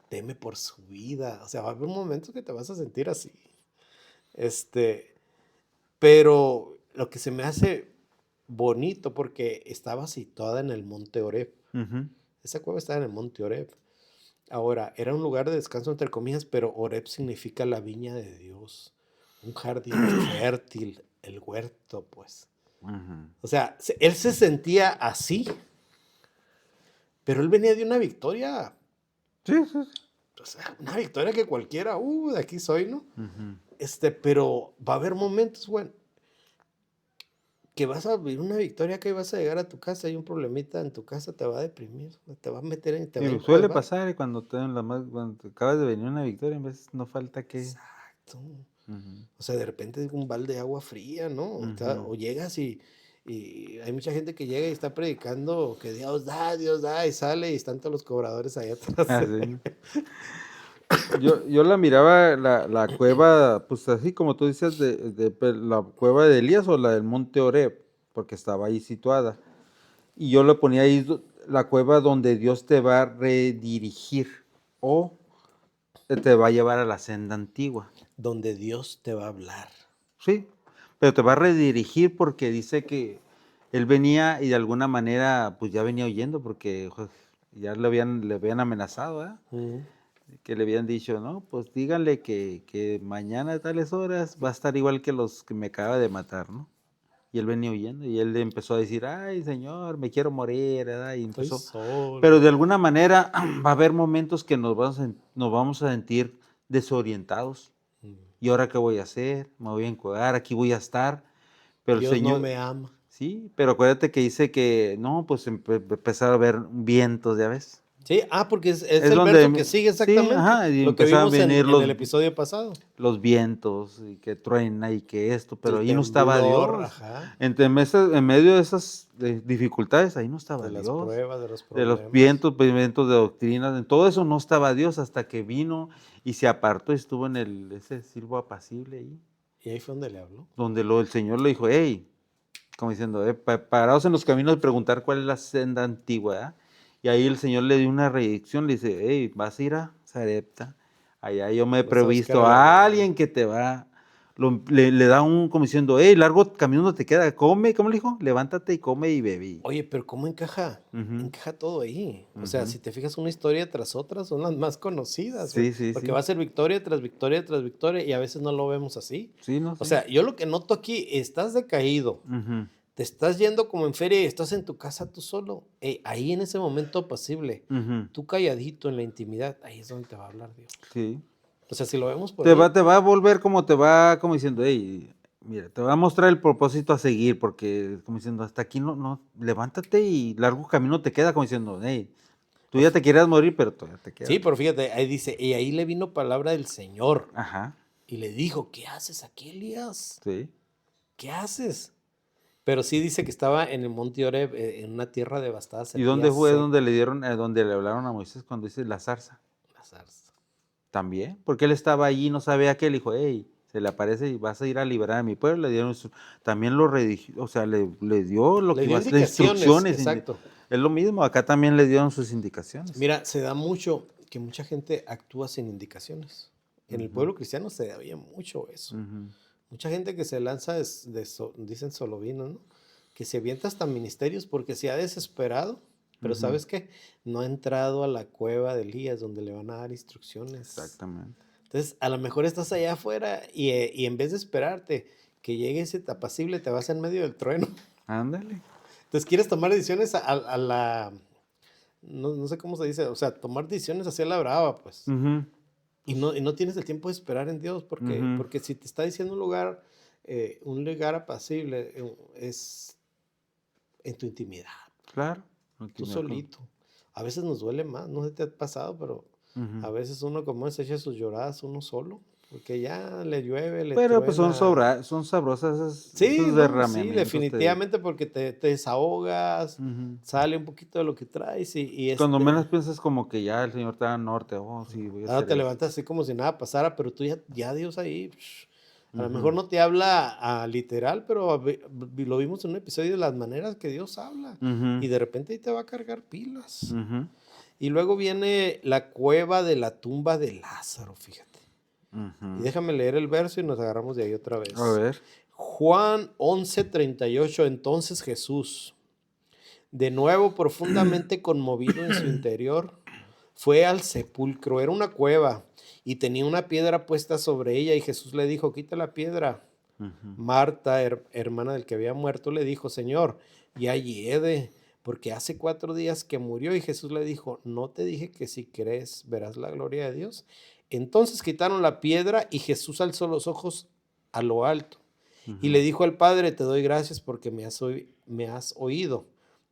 teme por su vida. O sea, va a haber un momento que te vas a sentir así. Pero lo que se me hace bonito porque estaba situada en el monte Oreb. Esa cueva estaba en el monte Oreb. Ahora, era un lugar de descanso entre comillas, pero Oreb significa la viña de Dios, un jardín fértil, el huerto, pues. O sea, él se sentía así, pero él venía de una victoria. Sí. O sea, una victoria que cualquiera, de aquí soy, ¿no? Pero va a haber momentos, bueno, que vas a vivir una victoria, que vas a llegar a tu casa, hay un problemita en tu casa, te va a deprimir, te va a meter en... Y suele pasar cuando cuando te acabas de venir una victoria, en vez no falta que... Exacto. O sea, de repente un balde de agua fría, ¿no? O llegas y hay mucha gente que llega y está predicando que Dios da, y sale y están todos los cobradores allá atrás. Ah, sí. Yo la miraba, la cueva, pues así como tú dices, la cueva de Elías o la del monte Oreb, porque estaba ahí situada. Y yo le ponía ahí la cueva donde Dios te va a redirigir. o te va a llevar a la senda antigua. Donde Dios te va a hablar. Sí, pero te va a redirigir porque dice que él venía y de alguna manera pues ya venía huyendo porque pues, ya le habían amenazado, ¿verdad? Que le habían dicho, no, pues díganle que mañana a tales horas va a estar igual que los que me acaba de matar, ¿no? Y él venía huyendo y él le empezó a decir, ay, Señor, me quiero morir, ¿verdad? Y Estoy empezó. solo. Pero de alguna manera va a haber momentos que nos vamos a sentir desorientados. ¿Y ahora qué voy a hacer? Me voy a encuadrar, aquí voy a estar. Pero el Dios no Señor, me ama. sí, pero acuérdate que dice que no, pues empezar a ver vientos, ¿ya ves? Sí, porque es Es el verso que donde, sigue sí, exactamente. ajá, y Lo que empezaron a vimos venir en el episodio pasado. los vientos y que truena y que esto, pero El ahí no estaba temblor, Dios. ajá. En medio de esas dificultades, ahí no estaba De las Dios. pruebas, de los De los problemas. vientos de doctrinas, en todo eso no estaba Dios hasta que vino y se apartó y estuvo en ese silbo apacible ahí, Y ahí fue donde le habló. donde el Señor le dijo, hey, como diciendo, paraos en los caminos y preguntar cuál es la senda antigua, ¿verdad? Y ahí el Señor le dio una redicción, le dice, hey, vas a ir a Sarepta, allá yo me he Vas a buscar previsto a la a novia. alguien que te va, le da como diciendo, hey, largo camino no te queda, come, ¿cómo le dijo? Levántate y come y bebí. Oye, pero ¿cómo encaja? Ujú, Encaja todo ahí. O sea, ujú. si te fijas, una historia tras otra son las más conocidas, güey. Sí, sí, Porque sí, va a ser victoria tras victoria tras victoria y a veces no lo vemos así. sí, no, O sí. sea, yo lo que noto aquí, estás decaído, Ujú, te estás yendo como en feria y estás en tu casa tú solo. Ahí en ese momento apacible, ujú, tú calladito en la intimidad, ahí es donde te va a hablar Dios. sí. O sea, si lo vemos por ahí. Te va a volver como te va, como diciendo, hey, mira, te va a mostrar el propósito a seguir, porque como diciendo, hasta aquí no, levántate y largo camino te queda, como diciendo, hey, tú ya te quieras morir, pero todavía te Sí, queda. pero fíjate, ahí dice, y ahí le vino palabra del Señor Ajá, y le dijo, ¿qué haces aquí, Elías? sí. ¿Qué haces? Pero sí dice que estaba en el monte Oreb, en una tierra devastada, ¿Y servía dónde fue donde seca le dieron, donde le hablaron a Moisés cuando dice la zarza? la zarza. También, porque él estaba allí, no sabía qué, le dijo, hey, se le aparece y vas a ir a liberar a mi pueblo. Le dieron también lo redigió, o sea, le dio lo Le que dio iba a ser, indicaciones, instrucciones. exacto. Es lo mismo, acá también le dieron sus indicaciones. Mira, se da mucho que mucha gente actúa sin indicaciones. En el Ujú, pueblo cristiano se da mucho eso. ujú, Mucha gente que se lanza, dicen solovino, ¿no? Que se avienta hasta ministerios porque se ha desesperado. Pero ujú, ¿sabes qué? No ha entrado a la cueva de Elías donde le van a dar instrucciones. exactamente. Entonces, a lo mejor estás allá afuera y en vez de esperarte que llegue ese apacible, te vas en medio del trueno. Ándale. Entonces, quieres tomar decisiones a la... No sé cómo se dice, o sea, tomar decisiones hacia la brava, pues. Ujú, Y no tienes el tiempo de esperar en Dios, ujú, porque si te está diciendo un lugar apacible, es en tu intimidad, claro. tú solito. A veces nos duele más, no sé si te ha pasado, pero Ujú. a veces uno como se echa sus lloradas uno solo, porque ya le llueve, le Pero pues truena. son sabrosas Sí, esos no, sí, derramamientos. definitivamente porque te desahogas, Ujú. sale un poquito de lo que traes Cuando menos piensas como que ya el Señor te da norte, oh, sí, voy a ahora hacer te esto. levantas así como si nada pasara, pero tú ya Dios ahí, a lo mejor Ujú, no te habla literal, pero lo vimos en un episodio de las maneras que Dios habla. ujú, Y de repente ahí te va a cargar pilas. ujú, Y luego viene la cueva de la tumba de Lázaro, fíjate. Y ujú. déjame leer el verso y nos agarramos de ahí otra A vez. ver. Juan 11:38, entonces Jesús, de nuevo profundamente conmovido en su interior, fue al sepulcro. Era una cueva y tenía una piedra puesta sobre ella y Jesús le dijo, quita la piedra. Ujú, Marta, hermana del que había muerto, le dijo, Señor, ya hiede, porque hace 4 días que murió. Y Jesús le dijo, ¿no te dije que si crees verás la gloria de Dios? Entonces quitaron la piedra y Jesús alzó los ojos a lo alto y le ujú, dijo al Padre, te doy gracias porque me has oído.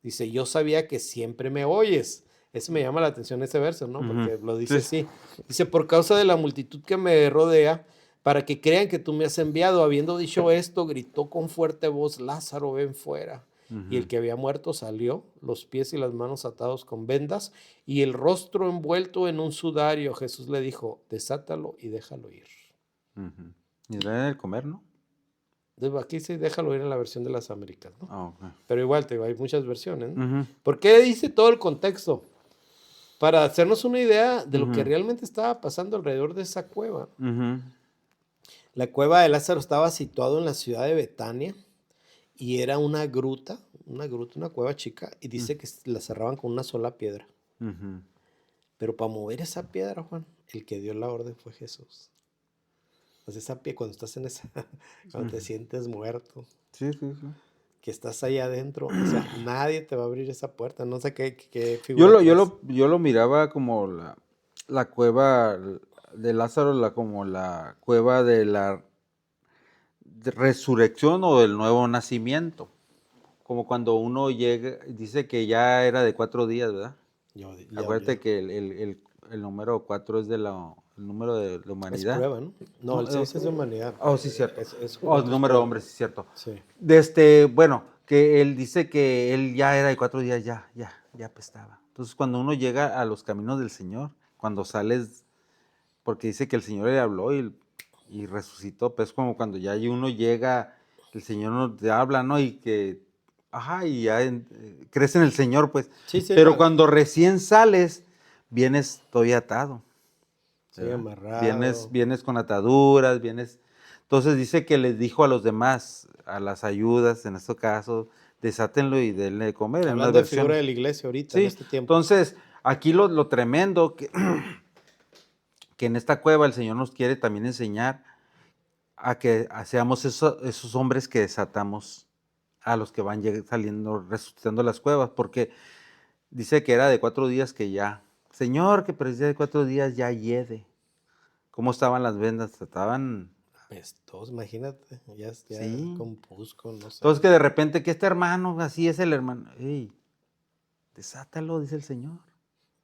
Dice, yo sabía que siempre me oyes. Eso me llama la atención ese verso, ¿no? ujú. Porque lo dice Sí. así. Dice, por causa de la multitud que me rodea, para que crean que tú me has enviado. Habiendo dicho esto, gritó con fuerte voz, Lázaro, ven fuera. Y el Ujú, que había muerto salió, los pies y las manos atados con vendas y el rostro envuelto en un sudario. Jesús le dijo, desátalo y déjalo ir. ujú. Y traen el comer, ¿no? Aquí sí, déjalo ir en la versión de las Américas, ¿no? Ah, ok. Pero igual, te digo, hay muchas versiones, ¿no? Ujú, ¿Por qué dice todo el contexto? Para hacernos una idea de lo que Ujú. realmente estaba pasando alrededor de esa cueva. Ujú. La cueva de Lázaro estaba situado en la ciudad de Betania y era una cueva chica, y dice que la cerraban con una sola piedra. Ujú. Pero para mover esa piedra, Juan, el que dio la orden fue Jesús. Pues esa piedra, cuando estás en esa, cuando te Ujú. sientes muerto, Sí, sí, sí. que estás ahí adentro, o sea, nadie te va a abrir esa puerta. No sé qué Yo figura lo, yo traes. lo, yo lo miraba como la cueva de Lázaro, como la cueva de la resurrección o del nuevo nacimiento. Como cuando uno llega, dice que ya era de 4 días, ¿verdad? Acuérdate que el número 4 es el número de la es humanidad. prueba, ¿no? No, No, el 6 es de humanidad. oh, sí, cierto. Es Oh, el cuatro es número de prueba. hombres, sí, cierto. Sí. Bueno, que él dice que él ya era de 4 días, ya apestaba. Entonces, cuando uno llega a los caminos del Señor, cuando sales, porque dice que el Señor le habló y resucitó, pues como cuando ya uno llega, el Señor nos te habla, ¿no? Y que, ajá, y ya crees en el Señor, pues. Sí, sí, Pero cuando recién sales, vienes todavía atado, sí, ¿verdad? Vienes, amarrado. vienes con ataduras, vienes. Entonces dice que les dijo a los demás, a las ayudas, en este caso, desátenlo y denle de comer, en unas Hablando de figura de versiones. la iglesia ahorita, en Sí, este tiempo. entonces aquí lo tremendo que en esta cueva el Señor nos quiere también enseñar a que seamos esos hombres que desatamos a los que van saliendo, resucitando las cuevas, porque dice que era de 4 días que ya, Señor, que pero de 4 días ya hiede. ¿Cómo estaban las vendas? Estaban, Todos, imagínate, ya sí. con Pusco, no sé. Entonces que de repente que este hermano, así es el hermano, ey, desátalo, dice el Señor.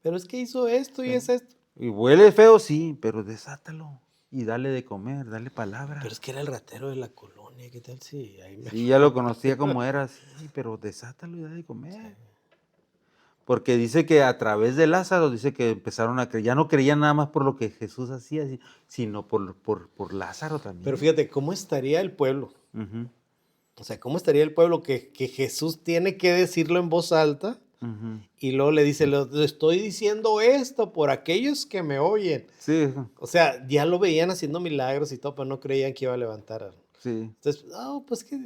Pero es que hizo esto y Sí. es esto. Y huele feo, sí, pero desátalo y dale de comer, dale Pero palabra. es que era el ratero de la colonia, ¿qué tal si ahí me... Sí, ya lo conocía como era, sí, pero desátalo y dale de comer. Porque dice que a través de Lázaro, dice que empezaron a creer, ya no creían nada más por lo que Jesús hacía, sino por Lázaro Pero también. fíjate, ¿cómo estaría el pueblo? Ujú, O sea, ¿cómo estaría el pueblo que Jesús tiene que decirlo en voz alta ujú. y luego le dice, le estoy diciendo esto por aquellos que me oyen? Sí, O sea, ya lo veían haciendo milagros y todo, pero no creían que iba a levantar. sí. Entonces, no, pues que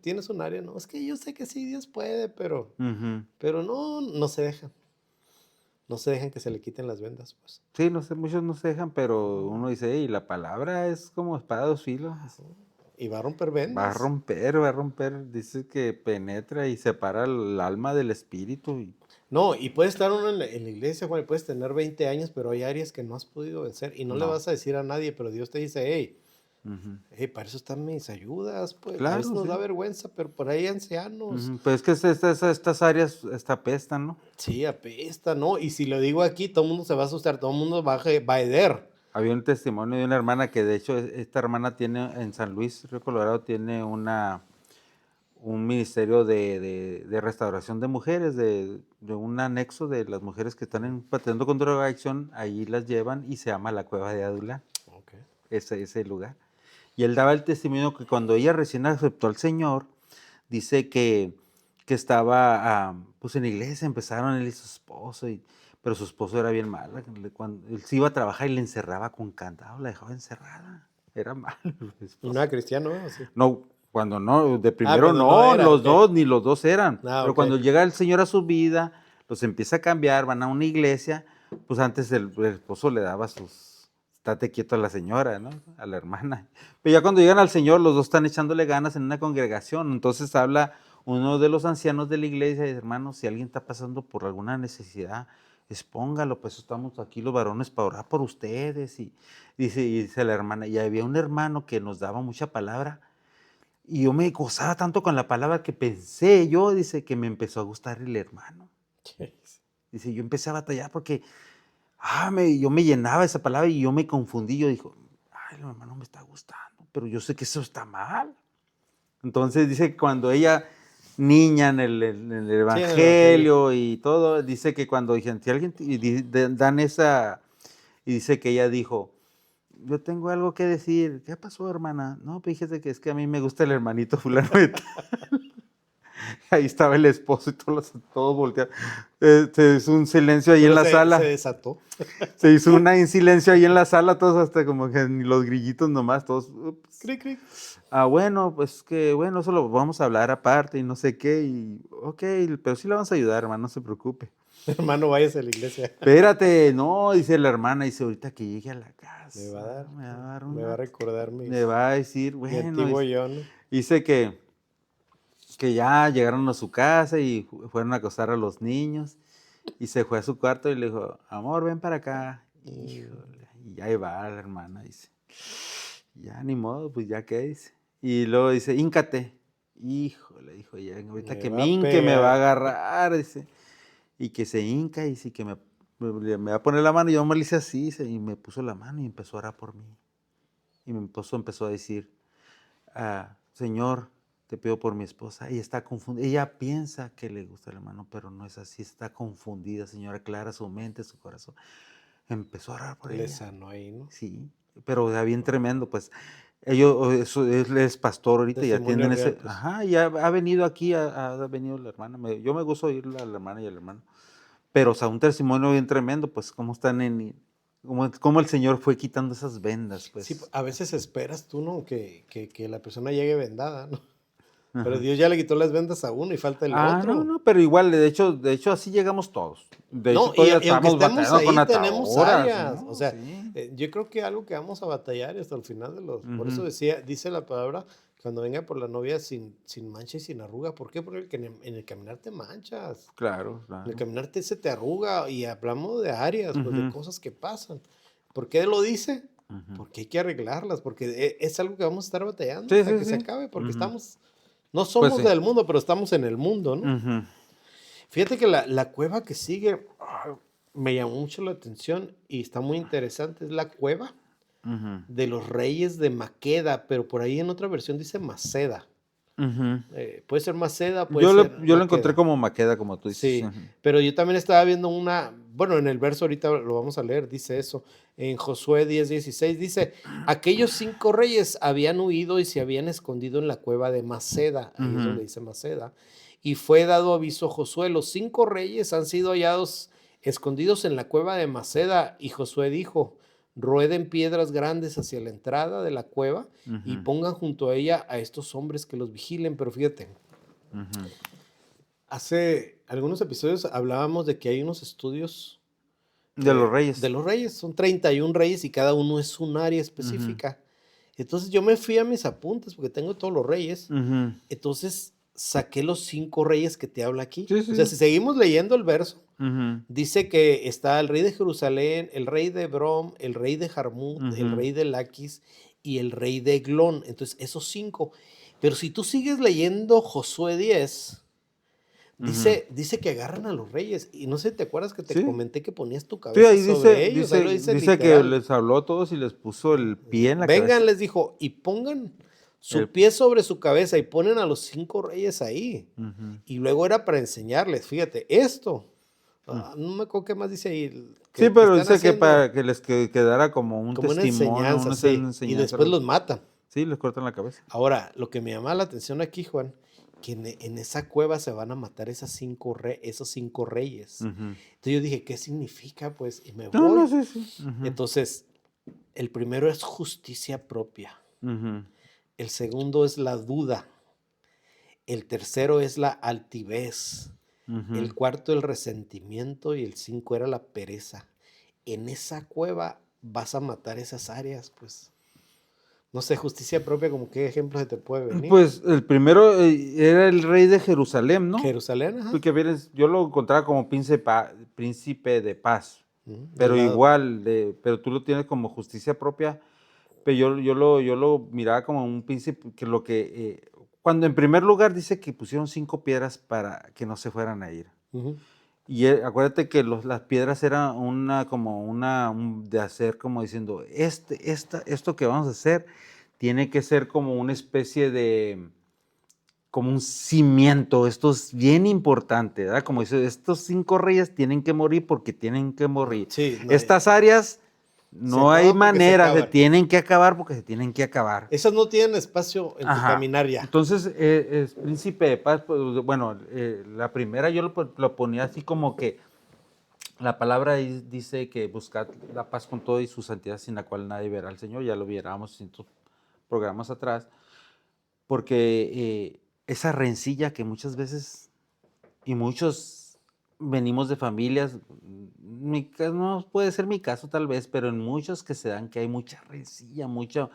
tienes un área, no, es que yo sé que sí, Dios puede, Ujú. pero no, no se dejan. No se dejan que se le quiten las vendas, pues. Sí, no sé, muchos no se dejan, pero uno dice, y la palabra es como espada de 2 filos. Y va a romper Va a vendas. romper, va a romper, dice que penetra y separa el alma del espíritu. No, y puedes estar uno en la iglesia, Juan, y puedes tener 20 años, pero hay áreas que no has podido vencer y no le No. vas a decir a nadie, pero Dios te dice, hey, Ujú. hey, para eso están mis ayudas, pues. A veces Claro, nos da sí. vergüenza, pero por ahí hay ancianos. Ujú. Pero es que estas áreas apestan, ¿no? Sí, apesta, ¿no? Y si lo digo aquí, todo el mundo se va a asustar, todo el mundo va a heder. Había un testimonio de una hermana que de hecho esta hermana tiene en San Luis, Río Colorado, tiene un ministerio de restauración de mujeres, de un anexo de las mujeres que están pateando con drogadicción, ahí las llevan y se llama la Cueva de Adulán, Ok. ese lugar. Y él daba el testimonio que cuando ella recién aceptó al Señor, dice que estaba pues en la iglesia, empezaron él y su esposo, pero su esposo era bien malo. Cuando él se iba a trabajar y le encerraba con candado, la dejaba encerrada. Era malo el Y esposo. nada cristiano, ¿no? Sí. No, cuando no, de Ah, primero cuando no no, era, los ok. dos, ni los dos eran. Ah, Pero ok. cuando llega el Señor a su vida, los empieza a cambiar, van a una iglesia, pues antes el esposo le daba estate quieto a la señora, ¿no? A la hermana. Pero ya cuando llegan al Señor, los dos están echándole ganas en una congregación. Entonces habla uno de los ancianos de la iglesia y dice, hermanos, si alguien está pasando por alguna necesidad, expóngalo, pues estamos aquí los varones para orar por ustedes. Y dice la hermana, y había un hermano que nos daba mucha palabra, y yo me gozaba tanto con la palabra que pensé yo, dice, que me empezó a gustar el hermano. Dice, yo empecé a batallar porque yo me llenaba esa palabra y yo me confundí. Yo dijo, ay, el hermano me está gustando, pero yo sé que eso está mal. Entonces dice que cuando ella, niña en el Sí, en el evangelio. evangelio y todo, dice que cuando dijeron, si alguien dan esa, y dice que ella dijo, yo tengo algo que decir. ¿Qué pasó, hermana? No, pues fíjese que es que a mí me gusta el hermanito fulano de tal. Ahí estaba el esposo y todos volteados. Se hizo un silencio ahí en la sala. Se desató. Se hizo un silencio ahí en la sala, todos hasta como que ni los grillitos nomás, todos. Ups. Cric, cric. Bueno, pues que bueno, eso lo vamos a hablar aparte y no sé qué. Y ok, pero sí le vamos a ayudar, hermano, no se preocupe. Hermano, váyase a la iglesia. Espérate, no, dice la hermana, dice ahorita que llegue a la casa. Me va a recordar me va a decir, mi bueno. antiguo yo, ¿no? Dice que ya llegaron a su casa y fueron a acostar a los niños. Y se fue a su cuarto y le dijo, amor, ven para acá. Híjole, y ahí va la hermana, dice. Ya, ni modo, pues ya qué, dice. Y luego dice, híncate. Híjole, dijo, ya, ahorita que me hinque me va a agarrar, dice. Y que se hinca y dice que me va a poner la mano. Y yo me le hice así, dice, y me puso la mano y empezó a orar por mí. Y mi esposo empezó a decir, Señor, te pido por mi esposa. Ella está confundida. Ella piensa que le gusta el hermano, pero no es así. Está confundida, Señor. Aclara su mente, su corazón. Empezó a orar por ella. Le sanó ahí, ¿no? Sí, pero ya bien tremendo, pues. Él es pastor ahorita, ya tienen ese. Pues. Ajá, ya ha venido aquí, ha venido la hermana. Yo me gusto oír a la hermana y al hermano. Pero, o sea, un testimonio bien tremendo, pues, cómo están cómo el Señor fue quitando esas vendas, pues. Sí, a veces esperas tú, ¿no? Que la persona llegue vendada, ¿no? Ajá. Pero Dios ya le quitó las vendas a uno y falta el otro. No, pero igual, de hecho así llegamos todos. De hecho, y todavía aunque estamos estemos batallando ahí, con tenemos ataduras, áreas. ¿no? O sea, Sí. yo creo que algo que vamos a batallar hasta el final de los... Por eso dice la palabra, cuando venga por la novia sin mancha y sin arruga. ¿Por qué? Porque en el caminar te manchas. Claro. En el caminar se te arruga. Y hablamos de áreas, pues, de cosas que pasan. ¿Por qué lo dice? Porque hay que arreglarlas. Porque es algo que vamos a estar batallando hasta que se acabe. Porque estamos... No somos Pues sí. del mundo, pero estamos en el mundo, ¿no? Fíjate que la cueva que sigue me llamó mucho la atención y está muy interesante. Es la cueva de los reyes de Maqueda, pero por ahí en otra versión dice Maceda. Puede ser Maceda, puede ser Yo lo encontré Maqueda. como Maqueda, como tú dices. Sí, pero yo también estaba viendo bueno, en el verso ahorita lo vamos a leer, dice eso, en Josué 10:16, dice, aquellos 5 reyes habían huido y se habían escondido en la cueva de Maceda, ahí es donde dice Maceda, y fue dado aviso a Josué, los 5 reyes han sido hallados escondidos en la cueva de Maceda, y Josué dijo, rueden piedras grandes hacia la entrada de la cueva y pongan junto a ella a estos hombres que los vigilen, pero fíjate, hace algunos episodios hablábamos de que hay unos estudios De los reyes. De los reyes, son 31 reyes y cada uno es un área específica. Entonces yo me fui a mis apuntes porque tengo todos los reyes. Entonces saqué los 5 reyes que te habla aquí. Sí, sí. O sea, si seguimos leyendo el verso, dice que está el rey de Jerusalén, el rey de Brom, el rey de Jarmut, el rey de Laquis y el rey de Eglón. Entonces esos 5. Pero si tú sigues leyendo Josué 10... Dice que agarran a los reyes. Y no sé, ¿te acuerdas que te comenté que ponías tu cabeza ahí sobre ellos? Ahí lo dice que les habló a todos y les puso el pie en la cabeza. Vengan, les dijo, y pongan su pie sobre su cabeza y ponen a los 5 reyes ahí. Y luego era para enseñarles, fíjate, esto. No me acuerdo qué más dice ahí. Sí, pero dice que para que les quedara como un testimonio. Una enseñanza, y después los matan. Sí, les cortan la cabeza. Ahora, lo que me llama la atención aquí, Juan, que en esa cueva se van a matar esos 5 reyes. Entonces yo dije, ¿qué significa? Pues, y me voy. Sí. Entonces, el primero es justicia propia. El segundo es la duda. El tercero es la altivez. El cuarto, el resentimiento. Y el 5 era la pereza. En esa cueva vas a matar esas áreas, pues. No sé, justicia propia, como qué ejemplo se te puede venir. Pues el primero era el rey de Jerusalén, ¿no? Jerusalén, ajá. Porque vienes, yo lo encontraba como príncipe de paz, pero igual, pero tú lo tienes como justicia propia, pero yo lo miraba como un príncipe que cuando en primer lugar dice que pusieron 5 piedras para que no se fueran a ir. Y acuérdate que las piedras eran de hacer como diciendo, esto que vamos a hacer tiene que ser como una especie de, como un cimiento, esto es bien importante, ¿verdad? Como dice, estos 5 reyes tienen que morir porque tienen que morir. Sí, Estas áreas No acaba hay porque se manera, se acaban. tienen que acabar porque se tienen que acabar. Esas no tienen espacio en tu Ajá. caminar ya. Entonces, es Príncipe de Paz, pues, bueno, la primera yo lo ponía así como que la palabra ahí dice que buscad la paz con todo y su santidad sin la cual nadie verá al Señor, ya lo viéramos en tus programas atrás, porque esa rencilla que muchas veces y muchos venimos de familias, no puede ser mi caso tal vez, pero en muchos que se dan que hay mucha rencilla, mucho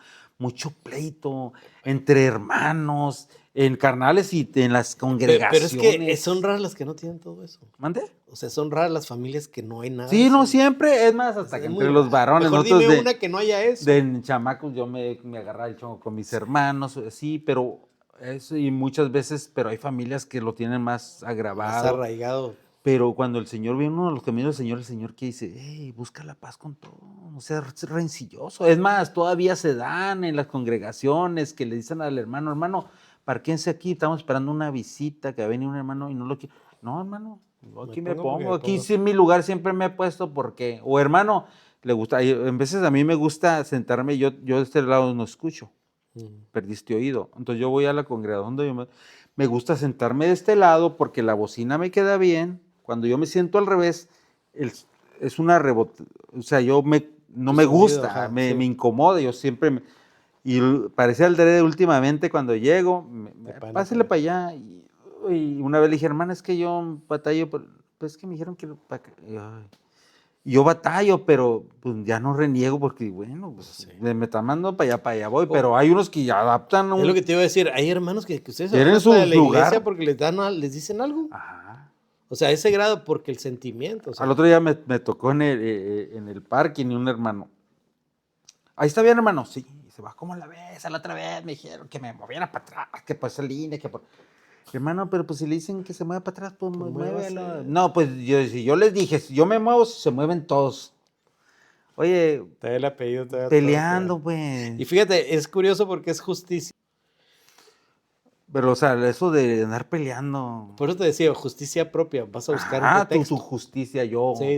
pleito entre hermanos, en carnales y en las Pero congregaciones. es que son raras las que no tienen todo eso. ¿Mande? O sea, son raras las familias que no hay nada. Sí, de no eso. siempre, es más, hasta Es que muy entre los raro. varones, Mejor nosotros dime una que no haya eso. de chamacos yo me agarraba el chongo con mis hermanos, sí, pero eso y muchas veces, pero hay familias que lo tienen más Más agravado. arraigado. Pero cuando el Señor viene uno de los caminos del Señor, el Señor que dice, hey, busca la paz con todo, no seas rencilloso. Es más, todavía se dan en las congregaciones que le dicen al hermano, hermano, parquense aquí, estamos esperando una visita, que va a venir un hermano y no lo quiero. No, hermano, yo aquí me pongo porque pongo, me aquí pongo. sí en mi lugar siempre me he puesto porque, o hermano, le gusta, en veces a mí me gusta sentarme, yo de este lado no escucho, perdiste oído. Entonces yo voy a la congregación donde me gusta sentarme de este lado porque la bocina me queda bien. Cuando yo me siento al revés, es una rebota, o sea, no Tu me sonido, gusta, ajá, me sí. incomoda, yo siempre, parecía al derecho últimamente cuando llego, pásale para allá, y una vez le dije, hermana, es que yo batallo, pues es que me dijeron que, y yo batallo, pero pues ya no reniego porque, bueno, pues Sí. me está mandando para allá voy, pero hay unos que ya adaptan Es lo que te iba a decir. Hay hermanos que ustedes se van quieren hasta de su la iglesia lugar. porque les dicen algo. Ajá. O sea, a ese grado porque el sentimiento. O sea, Al otro día me tocó en el parking y un hermano. Ahí está bien, hermano. Sí. Y se va, ¿cómo la ves? A la otra vez me dijeron que me moviera para atrás, que por esa línea, que por. Hermano, pero pues si le dicen que se mueva para atrás, pues muévelo. muévase. No, pues si yo les dije, si yo me muevo, se mueven todos. Oye, te da el apellido, te da peleando, todo. pues. Y fíjate, es curioso porque es justicia. Pero, o sea, eso de andar peleando. Por eso te decía, justicia propia. Vas a buscar un Ah, tu pretexto. justicia,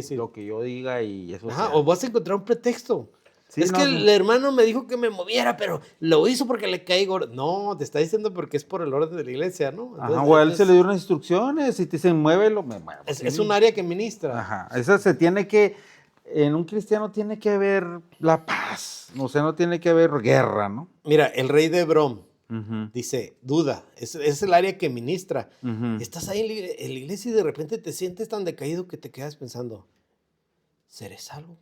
Sí. lo que yo diga y eso Ajá, sea. o vas a encontrar un pretexto. Sí, es no, que no. el hermano me dijo que me moviera, pero lo hizo porque le caí gordo. No, te está diciendo porque es por el orden de la iglesia, ¿no? Ajá, o a él se le dio unas instrucciones, si te dicen muévelo, me muevo. Es un área que ministra. Ajá, esa se tiene que, en un cristiano tiene que haber la paz, o sea, no tiene que haber guerra, ¿no? Mira, el rey de Brom Ujú, dice, duda, es el área que ministra. ujú. Estás ahí en la iglesia y de repente te sientes tan decaído que te quedas pensando, ¿seré salvo?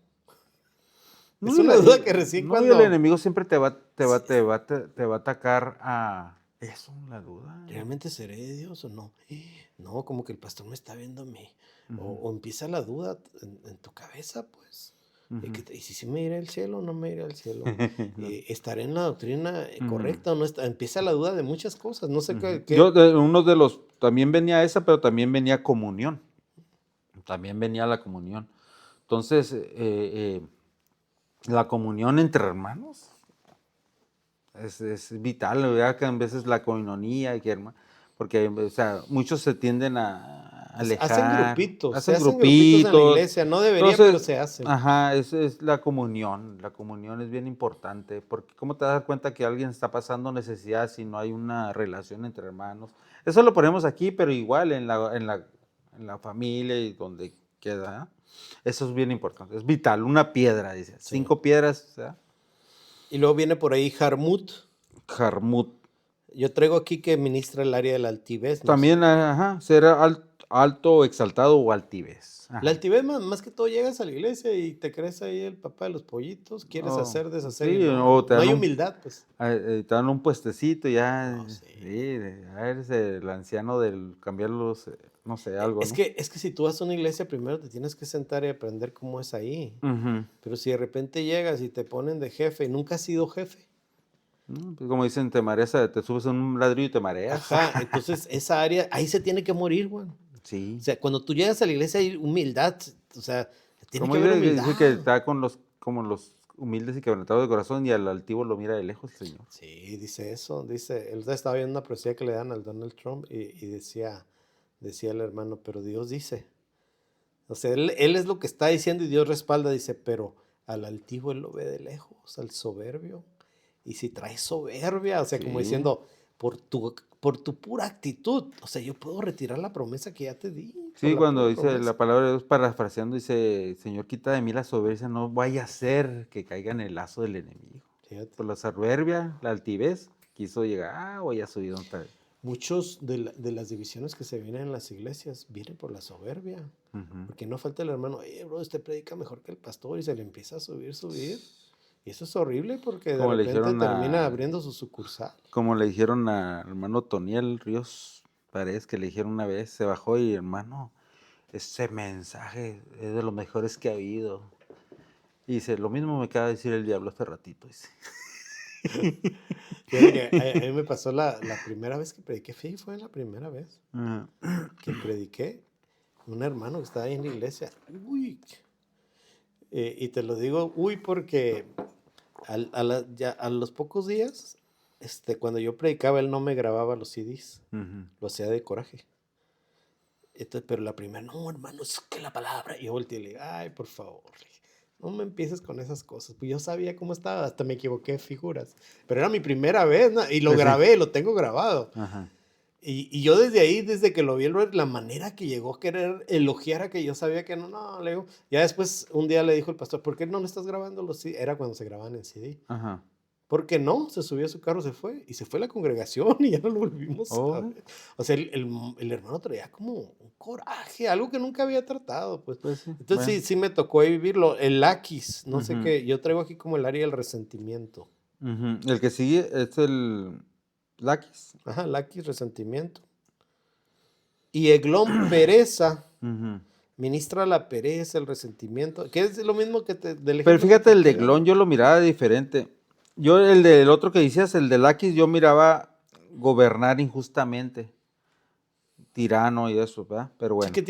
No, Es una duda que recién no, y cuando... el enemigo siempre te va a atacar a eso, la duda. ¿Realmente seré de Dios o no? No, como que el pastor me está viendo a mí. Ujú. O empieza la duda en tu cabeza, pues. Ujú. ¿Y si me iré al cielo o no me iré al cielo? ¿Estaré en la doctrina Ujú. correcta o no? Empieza la duda de muchas cosas. No sé qué. Yo, uno de los, también venía esa, pero también venía comunión. También venía la comunión. Entonces, la comunión entre hermanos es vital, ¿verdad? Que a veces la coinonía, porque, o sea, muchos se tienden a alejar. Hacen grupitos. Hacen Se hacen grupitos en la grupitos. iglesia. No debería, Entonces, pero se hacen. ajá, es la comunión. La comunión es bien importante, porque ¿cómo te das cuenta que alguien está pasando necesidad si no hay una relación entre hermanos? Eso lo ponemos aquí, pero igual en la familia y donde queda. Eso es bien importante, es vital. Una piedra, dice. Sí. 5 piedras, o sea, Y luego viene por ahí Jarmut. Jarmut. Yo traigo aquí que ministra el área de la altivez. ¿no? También, ajá, ser alto, exaltado o altivez. Ajá. La altivez, más que todo, llegas a la iglesia y te crees ahí el papá de los pollitos, quieres hacer, deshacer. Sí, y o te no dan hay un- humildad, pues. te dan un puestecito ya. No, sí. Ya eres el anciano del cambiar los, no sé, algo, Es ¿no? que si tú vas a una iglesia, primero te tienes que sentar y aprender cómo es ahí. Ujú. Pero si de repente llegas y te ponen de jefe y nunca has sido jefe, Pues como dicen, te mareas, te subes a un ladrillo y te mareas. ajá, entonces esa área, ahí se tiene que morir, güey. Sí. O sea, cuando tú llegas a la iglesia hay humildad, o sea, tiene Como que haber dice, humildad. dice que está como los humildes y quebrantados de corazón y al altivo lo mira de lejos el Señor. Sí, dice eso, dice, él estaba viendo una profecía que le dan al Donald Trump y decía el hermano, pero Dios dice, o sea, él es lo que está diciendo y Dios respalda, dice, pero al altivo él lo ve de lejos, al soberbio. Y si traes soberbia, o sea, como Sí. diciendo, por tu pura actitud, o sea, yo puedo retirar la promesa que ya te di. por Sí, la cuando pura dice promesa. la palabra de Dios, parafraseando, dice, Señor, quita de mí la soberbia, no vaya a ser que caiga en el lazo del enemigo. Fíjate. Por la soberbia, la altivez, quiso llegar, voy a subir otra vez. Muchos de las divisiones que se vienen en las iglesias vienen por la soberbia. Ujú. Porque no falta el hermano, bro, este predica mejor que el pastor y se le empieza a subir. Y eso es horrible porque de Como le repente dijeron termina a- abriendo su sucursal. Como le dijeron al hermano Toniel Ríos Paredes, que le dijeron una vez, se bajó y hermano, ese mensaje es de los mejores que ha habido. Y dice, lo mismo me acaba de decir el diablo hace ratito, dice. Fíjate que a mí me pasó la primera vez que prediqué, fue la primera vez Ajá. que prediqué. Un hermano que estaba ahí en la iglesia, uy, y te lo digo, uy, porque ya a los pocos días, cuando yo predicaba, él no me grababa los CDs, Ujú. lo hacía de coraje. Entonces, pero la primera, no, hermano, es que la palabra. Y yo volteé y le dije, ay, por favor, le dije, no me empieces con esas cosas. Pues yo sabía cómo estaba, hasta me equivoqué de figuras. Pero era mi primera vez, ¿no? Y lo Pues sí. grabé, lo tengo grabado. Ajá. Y yo desde ahí, desde que lo vi, la manera que llegó a querer elogiar a que yo sabía que no, le digo. Ya después, un día le dijo el pastor, ¿por qué no le estás grabando los CD? Era cuando se grababan en CD. Ajá. ¿Por qué no? Se subió a su carro, se fue. Y se fue a la congregación y ya no lo volvimos a Oh. ver. O sea, el hermano traía como un coraje, algo que nunca había tratado, pues. Pues sí. Entonces bueno. sí me tocó ahí vivirlo. El laquis, no sé Ujú. qué. Yo traigo aquí como el área del resentimiento. Ujú. El que sigue es el Laquis. Ajá, laquis, resentimiento. Y Eglón, pereza. Ujú. Ministra la pereza, el resentimiento, que es lo mismo que del Pero ejemplo que fíjate, te el de estoy Glon dando. yo lo miraba diferente. Yo, el del otro que decías, el de Laquis, yo miraba gobernar injustamente, tirano y eso, ¿verdad? Pero Sí, bueno. que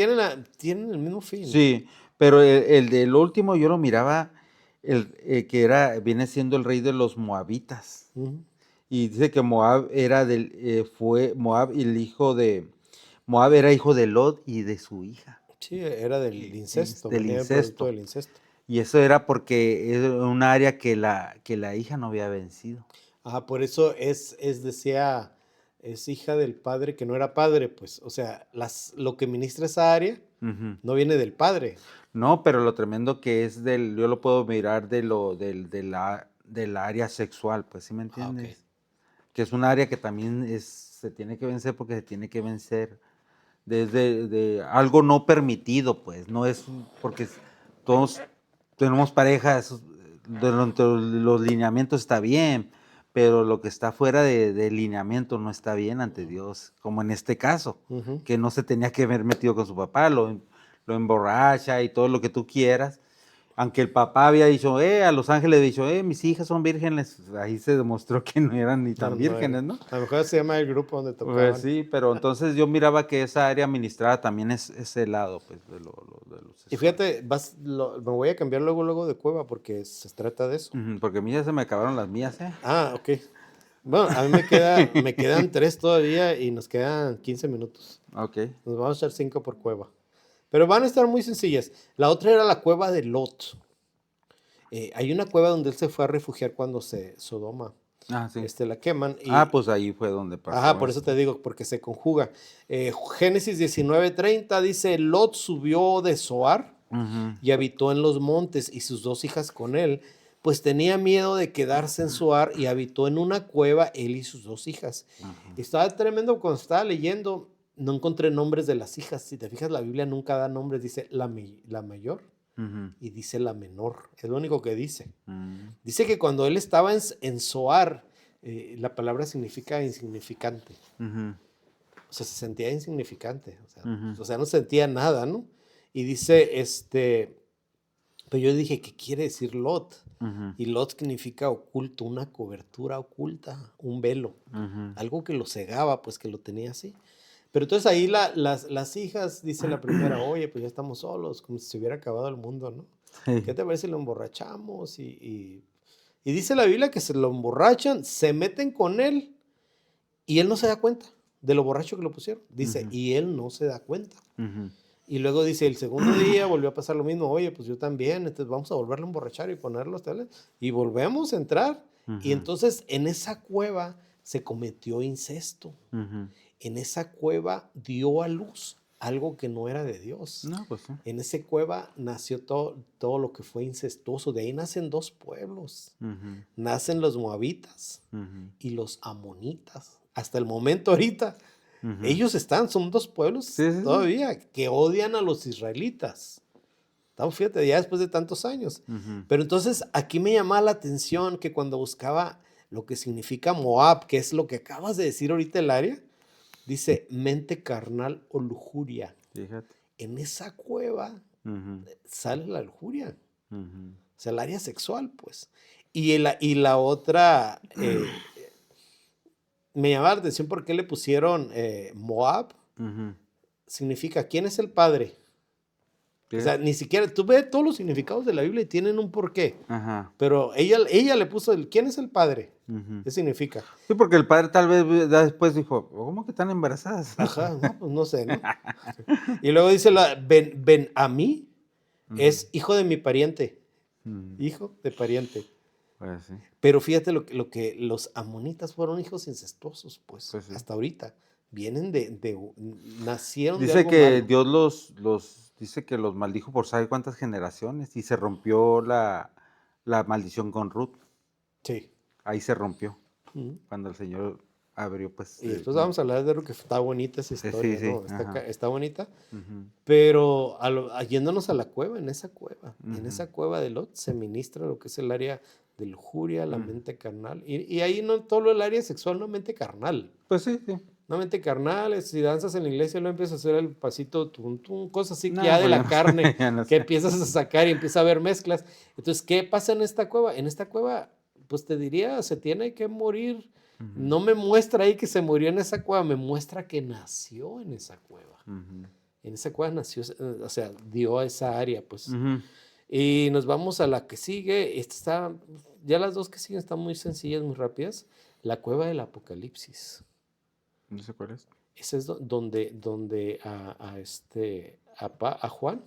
tienen el mismo fin. Sí, pero el del último yo lo miraba, viene siendo el rey de los moabitas. Ujú. Y dice que Moab era fue Moab y el hijo de, Moab era hijo de Lot y de su hija, Sí, era del incesto, del venía el producto incesto. del incesto. Y eso era porque es un área que la hija no había vencido. Ajá, por eso decía, es hija del padre que no era padre, pues, o sea, lo que ministra esa área Ujú. no viene del padre. No, pero lo tremendo que es yo lo puedo mirar del área sexual, pues, ¿sí me Ah, ok. entiendes? Que es un área que también se tiene que vencer porque se tiene que vencer desde de algo no permitido, pues, no es porque todos tenemos parejas, dentro de los lineamientos está bien, pero lo que está fuera de lineamiento no está bien ante Dios, como en este caso, Ujú. que no se tenía que haber metido con su papá, lo emborracha y todo lo que tú quieras. Aunque el papá había dicho, a los ángeles había dicho, mis hijas son vírgenes, ahí se demostró que no eran ni tan No, no vírgenes, era. ¿no? A lo mejor se llama el grupo donde Pues tocaban. sí, pero entonces yo miraba que esa área administrada también es ese lado, pues, de lo Y sexual. fíjate, me voy a cambiar luego de cueva porque se trata de eso. Ujú, porque a mí ya se me acabaron las mías, ¿eh? Ah, ok. Bueno, a mí me quedan 3 todavía y nos quedan 15 minutos. Ok. Nos vamos a echar 5 por cueva. Pero van a estar muy sencillas. La otra era la cueva de Lot. Hay una cueva donde él se fue a refugiar cuando Sodoma Ah, sí. la queman. Pues ahí fue donde pasó. Ajá, por eso te digo, porque se conjuga. Génesis 19:30 dice, Lot subió de Zoar Ujú. y habitó en los montes y sus 2 hijas con él, pues tenía miedo de quedarse en Zoar y habitó en una cueva él y sus 2 hijas. Y estaba tremendo cuando estaba leyendo, no encontré nombres de las hijas. Si te fijas, la Biblia nunca da nombres, dice la mayor Ujú. y dice la menor. Es lo único que dice. Mm. Dice que cuando él estaba en Zoar, la palabra significa insignificante. Ujú. O sea, se sentía insignificante. Ujú. O sea, no sentía nada, ¿no? Y dice, pero yo dije, ¿qué quiere decir Lot? Ujú. Y Lot significa oculto, una cobertura oculta, un velo. Ujú. Algo que lo cegaba, pues que lo tenía así. Pero entonces ahí las hijas, dice la primera, oye, pues ya estamos solos, como si se hubiera acabado el mundo, ¿no? Sí. ¿Qué te parece si lo emborrachamos? Y dice la Biblia que se lo emborrachan, se meten con él y él no se da cuenta de lo borracho que lo pusieron. Dice, Ujú. y él no se da cuenta. Ujú. Y luego dice, el segundo día volvió a pasar lo mismo. Oye, pues yo también, entonces vamos a volverlo a emborrachar y ponerlos tales. Y volvemos a entrar. Y entonces en esa cueva se cometió incesto. En esa cueva dio a luz algo que no era de Dios. No, pues sí. En esa cueva nació todo lo que fue incestuoso. De ahí nacen dos pueblos. Nacen los moabitas y los amonitas. Hasta el momento ahorita, ellos son dos pueblos Sí, sí, sí. todavía que odian a los israelitas. Fíjate, ya después de tantos años. Pero entonces aquí me llamaba la atención que cuando buscaba lo que significa Moab, que es lo que acabas de decir ahorita el área, dice mente carnal o lujuria. Fíjate. En esa cueva sale la lujuria. O sea, el área sexual, pues. Y la otra, me llamaba la atención por qué le pusieron Moab. Significa, ¿quién es el padre? O sea, ni siquiera, tú ves todos los significados de la Biblia y tienen un porqué. Ajá. Pero ella le puso ¿quién es el padre? ¿Qué significa? Sí, porque el padre tal vez ya después dijo, ¿cómo que están embarazadas? Ajá, no, pues no sé, ¿no? Y luego dice Ben Amí, es hijo de mi pariente. Hijo de pariente. Pues sí. Pero fíjate lo que los amonitas fueron hijos incestuosos, pues Pues sí. hasta ahorita. Vienen nacieron de Dice algo que malo. Dios dice que los maldijo por sabe cuántas generaciones y se rompió la maldición con Ruth. Sí. Ahí se rompió. Cuando el Señor abrió, pues. Y después vamos a hablar de lo que está bonita esa historia, sí, ¿no? ajá. Está bonita. Pero yéndonos a la cueva, en esa cueva de Lot se ministra lo que es el área de lujuria, la mente carnal. Y ahí no todo el área sexual, no mente carnal. Pues sí, sí. No mente carnal, si danzas en la iglesia, lo empiezas a hacer el pasito, cosas así, No, ya de pues la ya no sé, carne, ya no que sé. empiezas a sacar y empieza a haber mezclas. Entonces, ¿qué pasa en esta cueva? En esta cueva, pues te diría, se tiene que morir. No me muestra ahí que se murió en esa cueva, me muestra que nació en esa cueva. En esa cueva nació, o sea, dio a esa área, pues. Y nos vamos a la que sigue. Ya las dos que siguen están muy sencillas, muy rápidas. La cueva del Apocalipsis. No sé cuál es. Ese es donde a Juan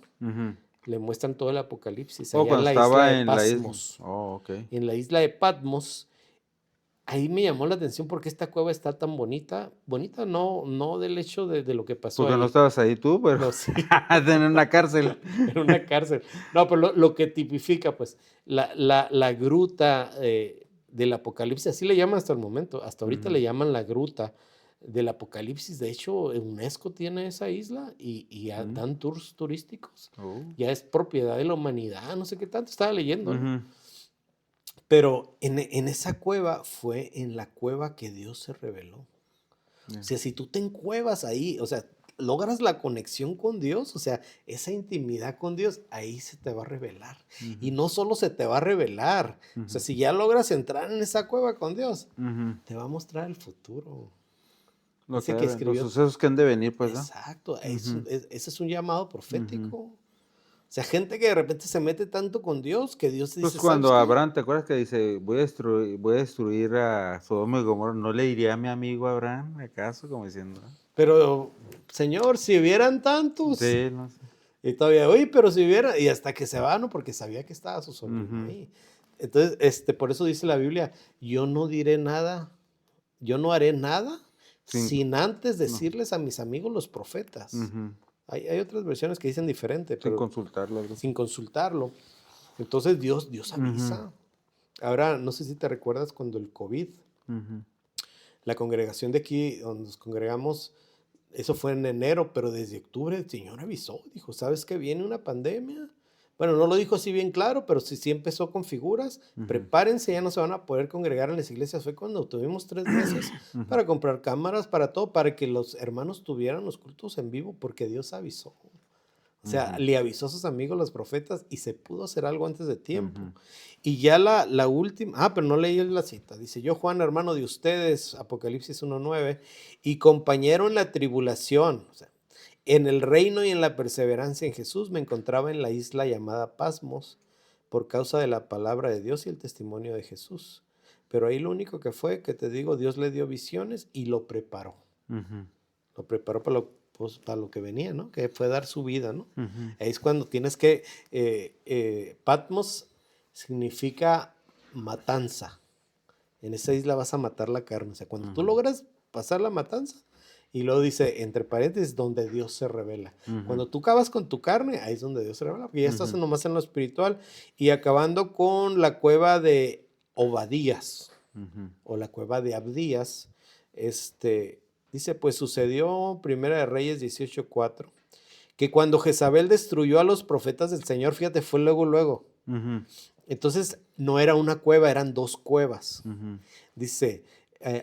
le muestran todo el Apocalipsis. Allá en Cuando la isla estaba de en la isla. Patmos. Ok. En la isla de Patmos. Ahí me llamó la atención porque esta cueva está tan bonita. Bonita no del hecho de lo que pasó Porque ahí. no estabas ahí tú, pero No, sí. en una cárcel. En una cárcel. No, pero lo que tipifica, pues, la gruta del Apocalipsis, así le llaman hasta el momento. Hasta ahorita le llaman la gruta del Apocalipsis. De hecho, UNESCO tiene esa isla y dan tours turísticos. Ya es propiedad de la humanidad, no sé qué tanto. Estaba leyendo, ¿no? Pero en esa cueva fue en la cueva que Dios se reveló. O sea, si tú te encuevas ahí, o sea, logras la conexión con Dios, o sea, esa intimidad con Dios, ahí se te va a revelar. Y no solo se te va a revelar, o sea, si ya logras entrar en esa cueva con Dios, te va a mostrar el futuro. Los sucesos que han de venir, pues, ¿no? Exacto, ese es un llamado profético. O sea, gente que de repente se mete tanto con Dios que Dios dice, Pues cuando ¿sabes qué? Abraham, ¿te acuerdas que dice, voy a destruir a Sodoma y Gomorra? ¿No le diría a mi amigo Abraham, acaso? Como diciendo. Pero, Señor, si hubieran tantos. Sí, no sé. Y todavía, oye, pero si hubiera, y hasta que se va, ¿no? Porque sabía que estaba su sobrino ahí. Entonces, por eso dice la Biblia, yo no diré nada, yo no haré nada sin antes decirles a mis amigos los profetas. Hay otras versiones que dicen diferente, pero Sin consultarlo. sin consultarlo. Entonces Dios avisa. Ahora, no sé si te recuerdas cuando el COVID, la congregación de aquí, donde nos congregamos, eso fue en enero, pero desde octubre el Señor avisó, dijo, ¿sabes que viene una pandemia? Bueno, no lo dijo así bien claro, pero sí empezó con figuras. Prepárense, ya no se van a poder congregar en las iglesias. Fue cuando tuvimos 3 meses para comprar cámaras, para todo, para que los hermanos tuvieran los cultos en vivo, porque Dios avisó. O sea, le avisó a sus amigos los profetas y se pudo hacer algo antes de tiempo. Y ya la última, pero no leí la cita. Dice, yo Juan, hermano de ustedes, Apocalipsis 1:9, y compañero en la tribulación, o sea, en el reino y en la perseverancia en Jesús, me encontraba en la isla llamada Patmos por causa de la palabra de Dios y el testimonio de Jesús. Pero ahí lo único que fue, que te digo, Dios le dio visiones y lo preparó. Lo preparó pues, para lo que venía, ¿no? Que fue dar su vida, ¿no? Ujú. Ahí es cuando tienes que... Patmos significa matanza. En esa isla vas a matar la carne. O sea, cuando tú logras pasar la matanza, y luego dice, entre paréntesis, donde Dios se revela. Cuando tú acabas con tu carne, ahí es donde Dios se revela, porque ya estás nomás en lo espiritual. Y acabando con la cueva de Obadías, o la cueva de Abdías, dice, pues sucedió, Primera de Reyes 18:4, que cuando Jezabel destruyó a los profetas del Señor, fíjate, fue luego. Entonces, no era una cueva, eran 2 cuevas. Dice,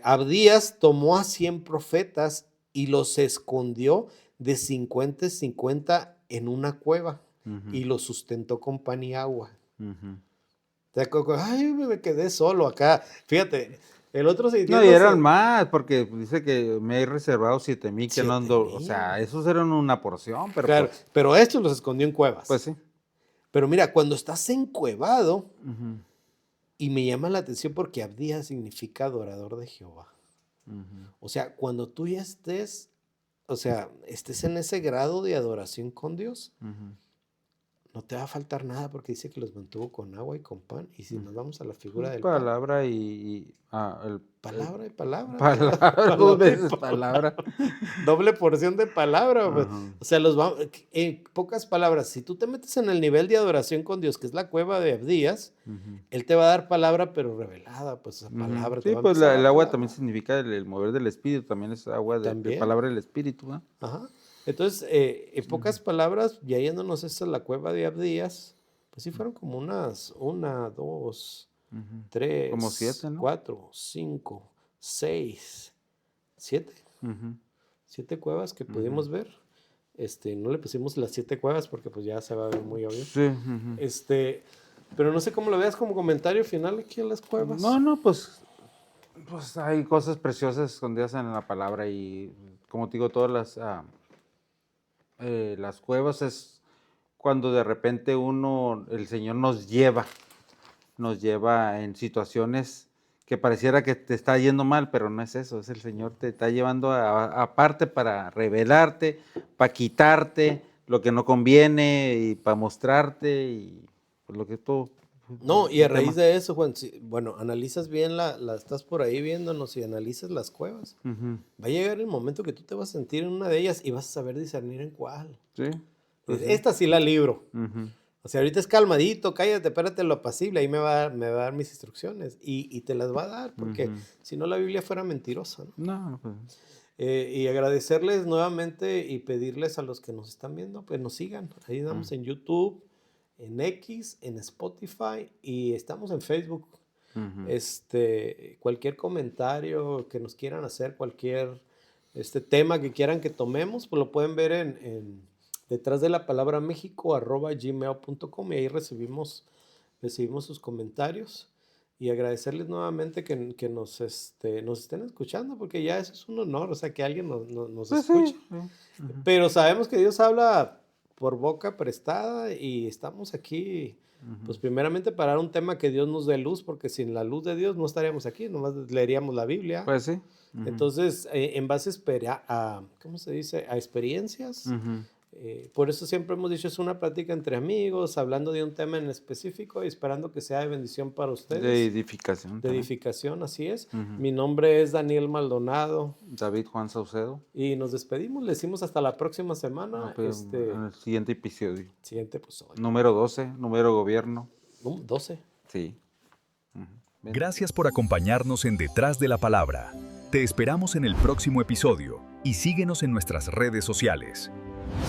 Abdías tomó a 100 profetas y los escondió de 50 en 50 en una cueva y los sustentó con pan y agua. O sea, ay, me quedé solo acá. Fíjate, el otro se No, y eran más, porque dice que me he reservado 7,000 que no ando. O 7,000. sea, esos eran una porción, pero Claro, pues, pero estos los escondió en cuevas. pues sí. Pero mira, cuando estás encuevado, y me llama la atención porque Abdías significa adorador de Jehová. O sea, cuando tú ya estés en ese grado de adoración con Dios, no te va a faltar nada porque dice que los mantuvo con agua y con pan. Y si nos vamos a la figura del pan, Palabra palabra y palabra. palabra, 2 veces palabra. Doble porción de palabra. Pues. Ajá. O sea, en pocas palabras, si tú te metes en el nivel de adoración con Dios, que es la cueva de Abdías, Él te va a dar palabra, pero revelada, pues esa palabra. Sí, pues el agua también significa el mover del espíritu, también es agua de palabra del espíritu, ¿no? Ajá. Entonces, en pocas palabras, ya yéndonos a la cueva de Abdías, pues sí fueron como unas 1, 2, 3, como 7, ¿no? 4, 5, 6, 7. 7 cuevas que pudimos ver. No le pusimos las 7 cuevas porque pues ya se va a ver muy obvio. Sí. Pero no sé cómo lo veas como comentario final aquí en las cuevas. No, pues hay cosas preciosas escondidas en la palabra y como te digo, todas las cuevas es cuando de repente el Señor nos lleva en situaciones que pareciera que te está yendo mal, pero no es eso, es el Señor te está llevando aparte para revelarte, para quitarte lo que no conviene y para mostrarte y pues, lo que tú... No, y a raíz de eso, Juan, bueno, analizas bien, estás por ahí viéndonos y analizas las cuevas. Va a llegar el momento que tú te vas a sentir en una de ellas y vas a saber discernir en cuál. Sí. Pues Esta sí la libro. O sea, ahorita es calmadito, cállate, espérate lo apacible, ahí me va a dar mis instrucciones y te las va a dar, porque si no la Biblia fuera mentirosa, ¿no? No, pues. Y agradecerles nuevamente y pedirles a los que nos están viendo, pues nos sigan. Ahí estamos en YouTube, en X, en Spotify y estamos en Facebook. Cualquier comentario que nos quieran hacer, cualquier tema que quieran que tomemos, pues lo pueden ver en detrás de la palabra México @gmail.com y ahí recibimos sus comentarios y agradecerles nuevamente que nos estén escuchando porque ya eso es un honor, o sea, que alguien nos escuche. Sí. Pero sabemos que Dios habla por boca prestada y estamos aquí, pues primeramente para dar un tema que Dios nos dé luz, porque sin la luz de Dios no estaríamos aquí, nomás leeríamos la Biblia. Pues sí. Entonces, en base a experiencias, por eso siempre hemos dicho, es una plática entre amigos, hablando de un tema en específico y esperando que sea de bendición para ustedes. De edificación. De edificación, así es. Mi nombre es Daniel Maldonado. David Juan Saucedo. Y nos despedimos, le decimos hasta la próxima semana. En el siguiente episodio. Siguiente episodio. Número 12, número gobierno. 12. Sí. Gracias por acompañarnos en Detrás de la Palabra. Te esperamos en el próximo episodio y síguenos en nuestras redes sociales.